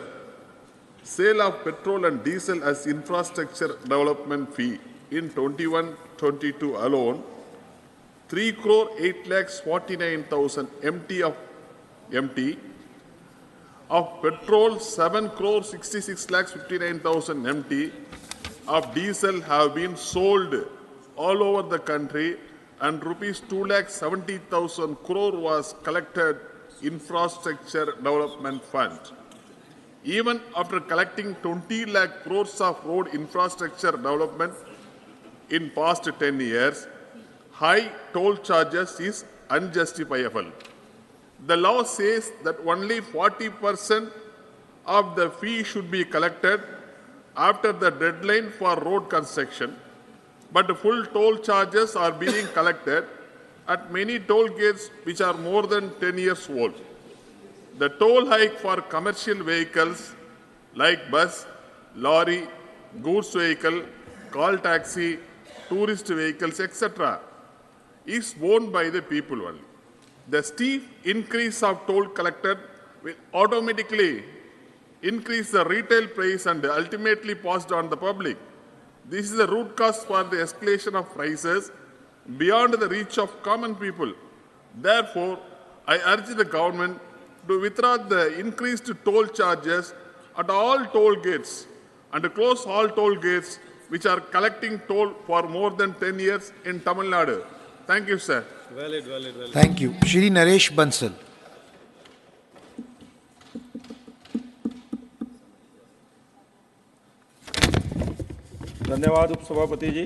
sale of petrol and diesel as infrastructure development fee in 21-22 alone. 3 crore 8 lakhs 49,000 empty of petrol, 7 crore 66 lakhs 59,000 empty of diesel have been sold all over the country, and rupees 2 lakhs 70,000 crore was collected infrastructure development fund. Even after collecting 20 lakh crores of road infrastructure development in past 10 years, high toll charges is unjustifiable. The law says that only 40% of the fee should be collected after the deadline for road construction, but full toll charges are being collected at many toll gates which are more than 10 years old. The toll hike for commercial vehicles like bus, lorry, goods vehicle, call taxi, tourist vehicles, etc. is borne by the people only. The steep increase of toll collected will automatically increase the retail price and ultimately passed on the public. This is the root cause for the escalation of prices beyond the reach of common people. Therefore, I urge the government to withdraw the increased toll charges at all toll gates and to close all toll gates which are collecting toll for more than 10 years in Tamil Nadu. Thank you, sir. Valid. Thank you. Shri Naresh Bansal. धन्यवाद उपसभापति जी.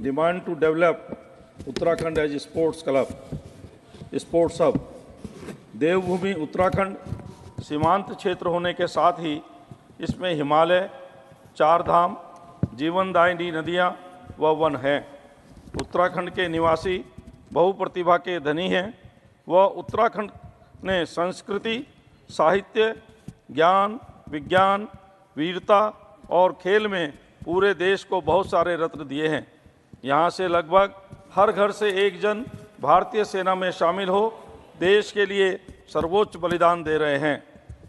Demand to develop Uttarakhand as a sports club, sports hub. देवभूमि उत्तराखंड सीमांत क्षेत्र होने के साथ ही इसमें हिमालय, चार धाम, जीवनदायिनी नदियां व वन हैं. उत्तराखंड के निवासी बहुप्रतिभा के धनी हैं. वह उत्तराखंड ने संस्कृति, साहित्य, ज्ञान, विज्ञान, वीरता और खेल में पूरे देश को बहुत सारे रत्न दिए हैं. यहाँ से लगभग हर घर से एक जन भारतीय सेना में शामिल हो देश के लिए सर्वोच्च बलिदान दे रहे हैं.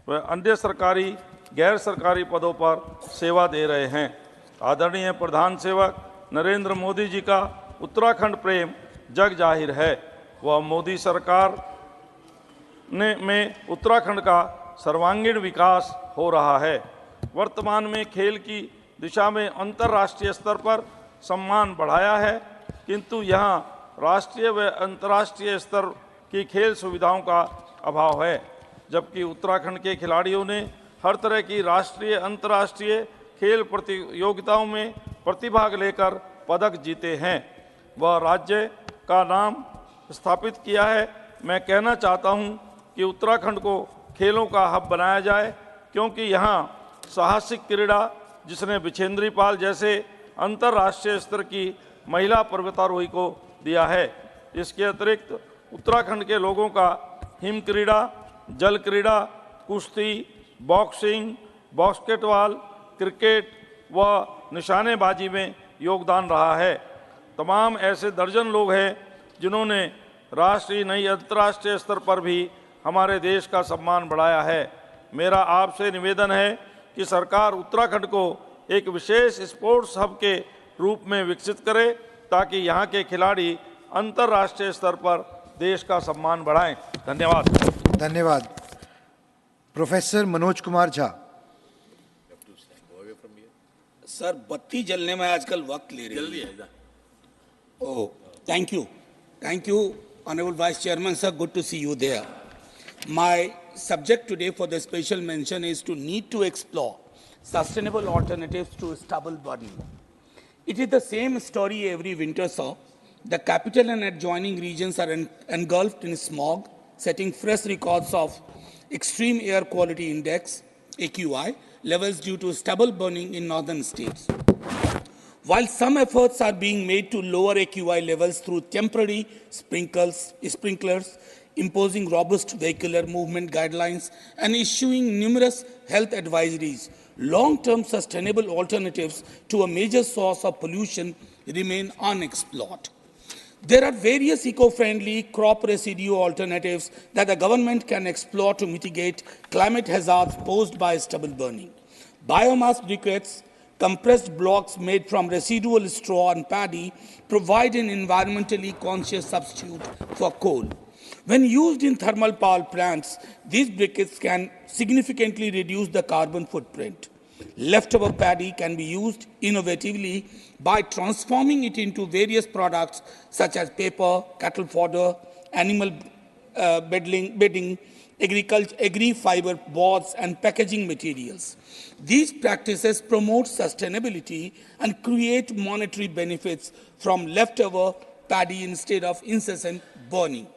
वह अन्य सरकारी, गैर सरकारी पदों पर सेवा दे रहे हैं. आदरणीय प्रधान सेवक नरेंद्र मोदी जी का उत्तराखंड प्रेम जग जाहिर है. वह मोदी सरकार में उत्तराखंड का सर्वांगीण विकास हो रहा है. वर्तमान में खेल की दिशा में अंतर्राष्ट्रीय स्तर पर सम्मान बढ़ाया है, किंतु यहाँ राष्ट्रीय व अंतर्राष्ट्रीय स्तर की खेल सुविधाओं का अभाव है. जबकि उत्तराखंड के खिलाड़ियों ने हर तरह की राष्ट्रीय, अंतर्राष्ट्रीय खेल प्रतियोगिताओं में प्रतिभाग लेकर पदक जीते हैं. वह राज्य का नाम स्थापित किया है. मैं कहना चाहता हूँ कि उत्तराखंड को खेलों का हब बनाया जाए, क्योंकि यहाँ साहसिक क्रीड़ा, जिसने बिछेंद्री पाल जैसे अंतर्राष्ट्रीय स्तर की महिला पर्वतारोही को दिया है. इसके अतिरिक्त उत्तराखंड के लोगों का हिम क्रीड़ा, जल क्रीड़ा, कुश्ती, बॉक्सिंग, बास्केटबॉल, क्रिकेट व निशानेबाजी में योगदान रहा है. तमाम ऐसे दर्जन लोग हैं जिन्होंने राष्ट्रीय नहीं अंतर्राष्ट्रीय स्तर पर भी हमारे देश का सम्मान बढ़ाया है. मेरा आपसे निवेदन है कि सरकार उत्तराखंड को एक विशेष स्पोर्ट्स हब के रूप में विकसित करे, ताकि यहाँ के खिलाड़ी अंतर्राष्ट्रीय स्तर पर देश का सम्मान बढ़ाएं. धन्यवाद. धन्यवाद. प्रोफेसर मनोज कुमार झा. सर, बत्ती जलने में आजकल वक्त ले रही है. Oh, thank you, honourable vice chairman sir. Good to see you there. My subject today for the special mention is to need to explore sustainable alternatives to stubble burning. It is the same story every winter, sir. The capital and adjoining regions are engulfed in smog, setting fresh records of extreme air quality index, AQI, levels due to stubble burning in northern states. While some efforts are being made to lower AQI levels through temporary sprinklers, imposing robust vehicular movement guidelines, and issuing numerous health advisories, long-term sustainable alternatives to a major source of pollution remain unexplored. There are various eco-friendly crop residue alternatives that the government can explore to mitigate climate hazards posed by stubble burning. Biomass briquettes, compressed blocks made from residual straw and paddy, provide an environmentally conscious substitute for coal. When used in thermal power plants, these briquettes can significantly reduce the carbon footprint. Leftover paddy can be used innovatively by transforming it into various products such as paper, cattle fodder, animal bedding, agri-fiber boards, and packaging materials. These practices promote sustainability and create monetary benefits from leftover paddy instead of incessant burning.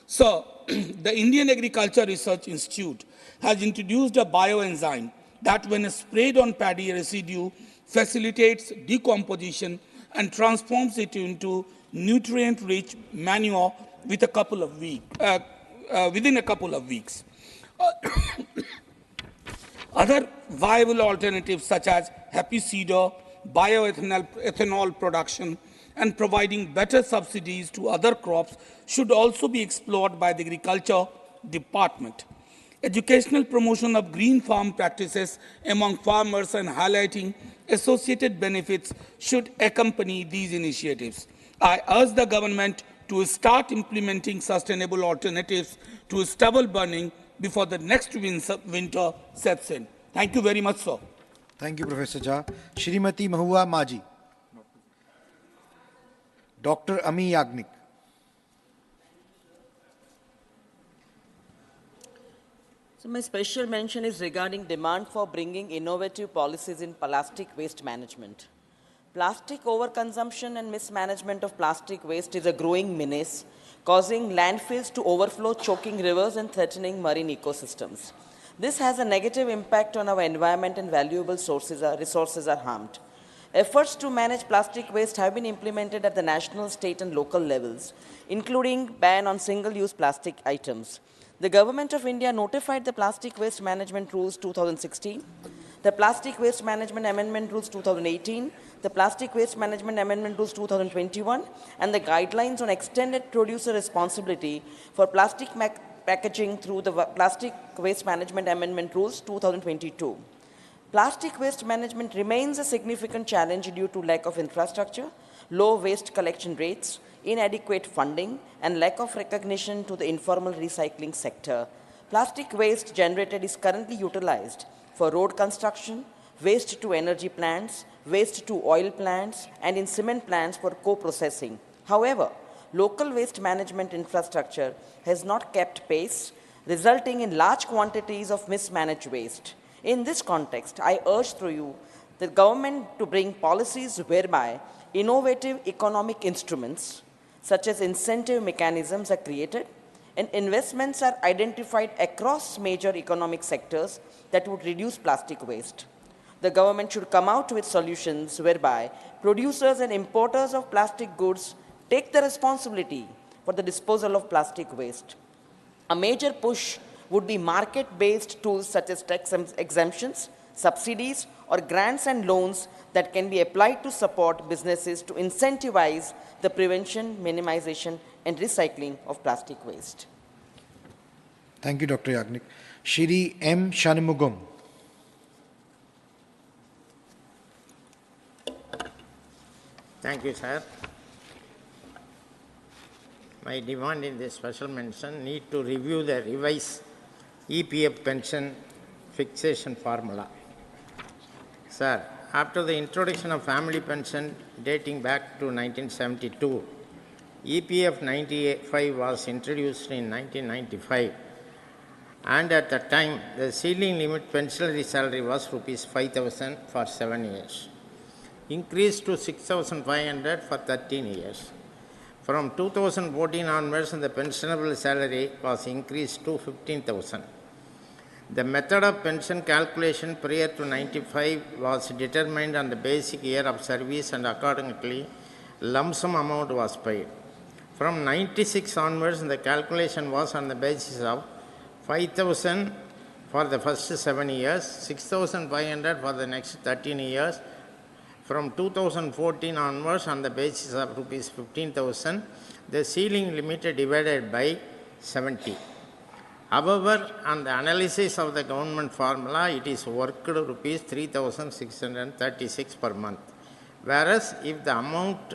So, the Indian Agriculture Research Institute has introduced a bioenzyme that, when sprayed on paddy residue, facilitates decomposition and transforms it into nutrient-rich manure within a couple of weeks. Other viable alternatives such as happy cedar, bioethanol production, and providing better subsidies to other crops should also be explored by the Agriculture Department. Educational promotion of green farm practices among farmers and highlighting associated benefits should accompany these initiatives. I urge the government to start implementing sustainable alternatives to stubble burning before the next winter sets in. Thank you very much, sir. Thank you, Professor Jha. Shrimati Mahua Maji. Dr. Ami Yagnik. So my special mention is regarding demand for bringing innovative policies in plastic waste management. Plastic overconsumption and mismanagement of plastic waste is a growing menace, causing landfills to overflow, choking rivers and threatening marine ecosystems. This has a negative impact on our environment and valuable resources are harmed. Efforts to manage plastic waste have been implemented at the national, state and local levels, including ban on single-use plastic items. The Government of India notified the Plastic Waste Management Rules 2016, the Plastic Waste Management Amendment Rules 2018, the Plastic Waste Management Amendment Rules 2021, and the guidelines on extended producer responsibility for plastic packaging through the Plastic Waste Management Amendment Rules 2022. Plastic waste management remains a significant challenge due to lack of infrastructure, low waste collection rates, inadequate funding, and lack of recognition to the informal recycling sector. Plastic waste generated is currently utilized for road construction, waste to energy plants, waste to oil plants, and in cement plants for co-processing. However, local waste management infrastructure has not kept pace, resulting in large quantities of mismanaged waste. In this context, I urge through you the government to bring policies whereby innovative economic instruments such as incentive mechanisms are created and investments are identified across major economic sectors that would reduce plastic waste. The government should come out with solutions whereby producers and importers of plastic goods take the responsibility for the disposal of plastic waste. A major push would be market-based tools such as tax exemptions, subsidies, or grants and loans that can be applied to support businesses to incentivize the prevention, minimization, and recycling of plastic waste. Thank you, Dr. Yagnik. Shri M. Shanmugam. Thank you, sir. My demand in this special mention need to review the revised EPF pension fixation formula. Sir, after the introduction of family pension dating back to 1972, EPF 95 was introduced in 1995, and at the time the ceiling limit pensionary salary was rupees 5,000 for 7 years, increased to 6,500 for 13 years. From 2014 onwards, the pensionable salary was increased to 15,000. The method of pension calculation prior to 95 was determined on the basic year of service, and accordingly, lump sum amount was paid. From 96 onwards, the calculation was on the basis of 5,000 for the first 7 years, 6,500 for the next 13 years. From 2014 onwards, on the basis of rupees 15,000, the ceiling limit divided by 70. However, on the analysis of the government formula, it is worked rupees 3,636 per month. Whereas, if the amount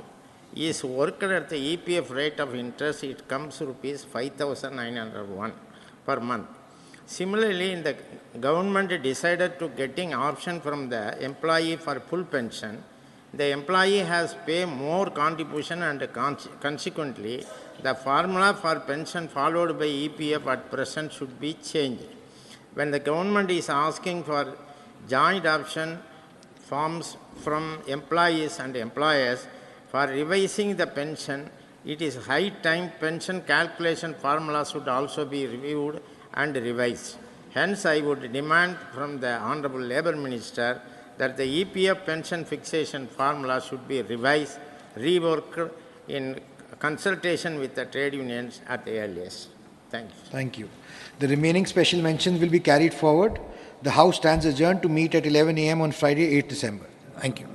is worked at the EPF rate of interest, it comes rupees 5,901 per month. Similarly, the government decided to getting option from the employee for full pension. The employee has pay more contribution, and consequently, the formula for pension followed by EPF at present should be changed. When the government is asking for joint option forms from employees and employers for revising the pension, it is high time pension calculation formula should also be reviewed and revised. Hence, I would demand from the Honorable Labour Minister that the EPF pension fixation formula should be revised, reworked in consultation with the trade unions at the earliest. Thank you. Thank you. The remaining special mentions will be carried forward. The House stands adjourned to meet at 11 a.m. on Friday, 8 December. Thank you.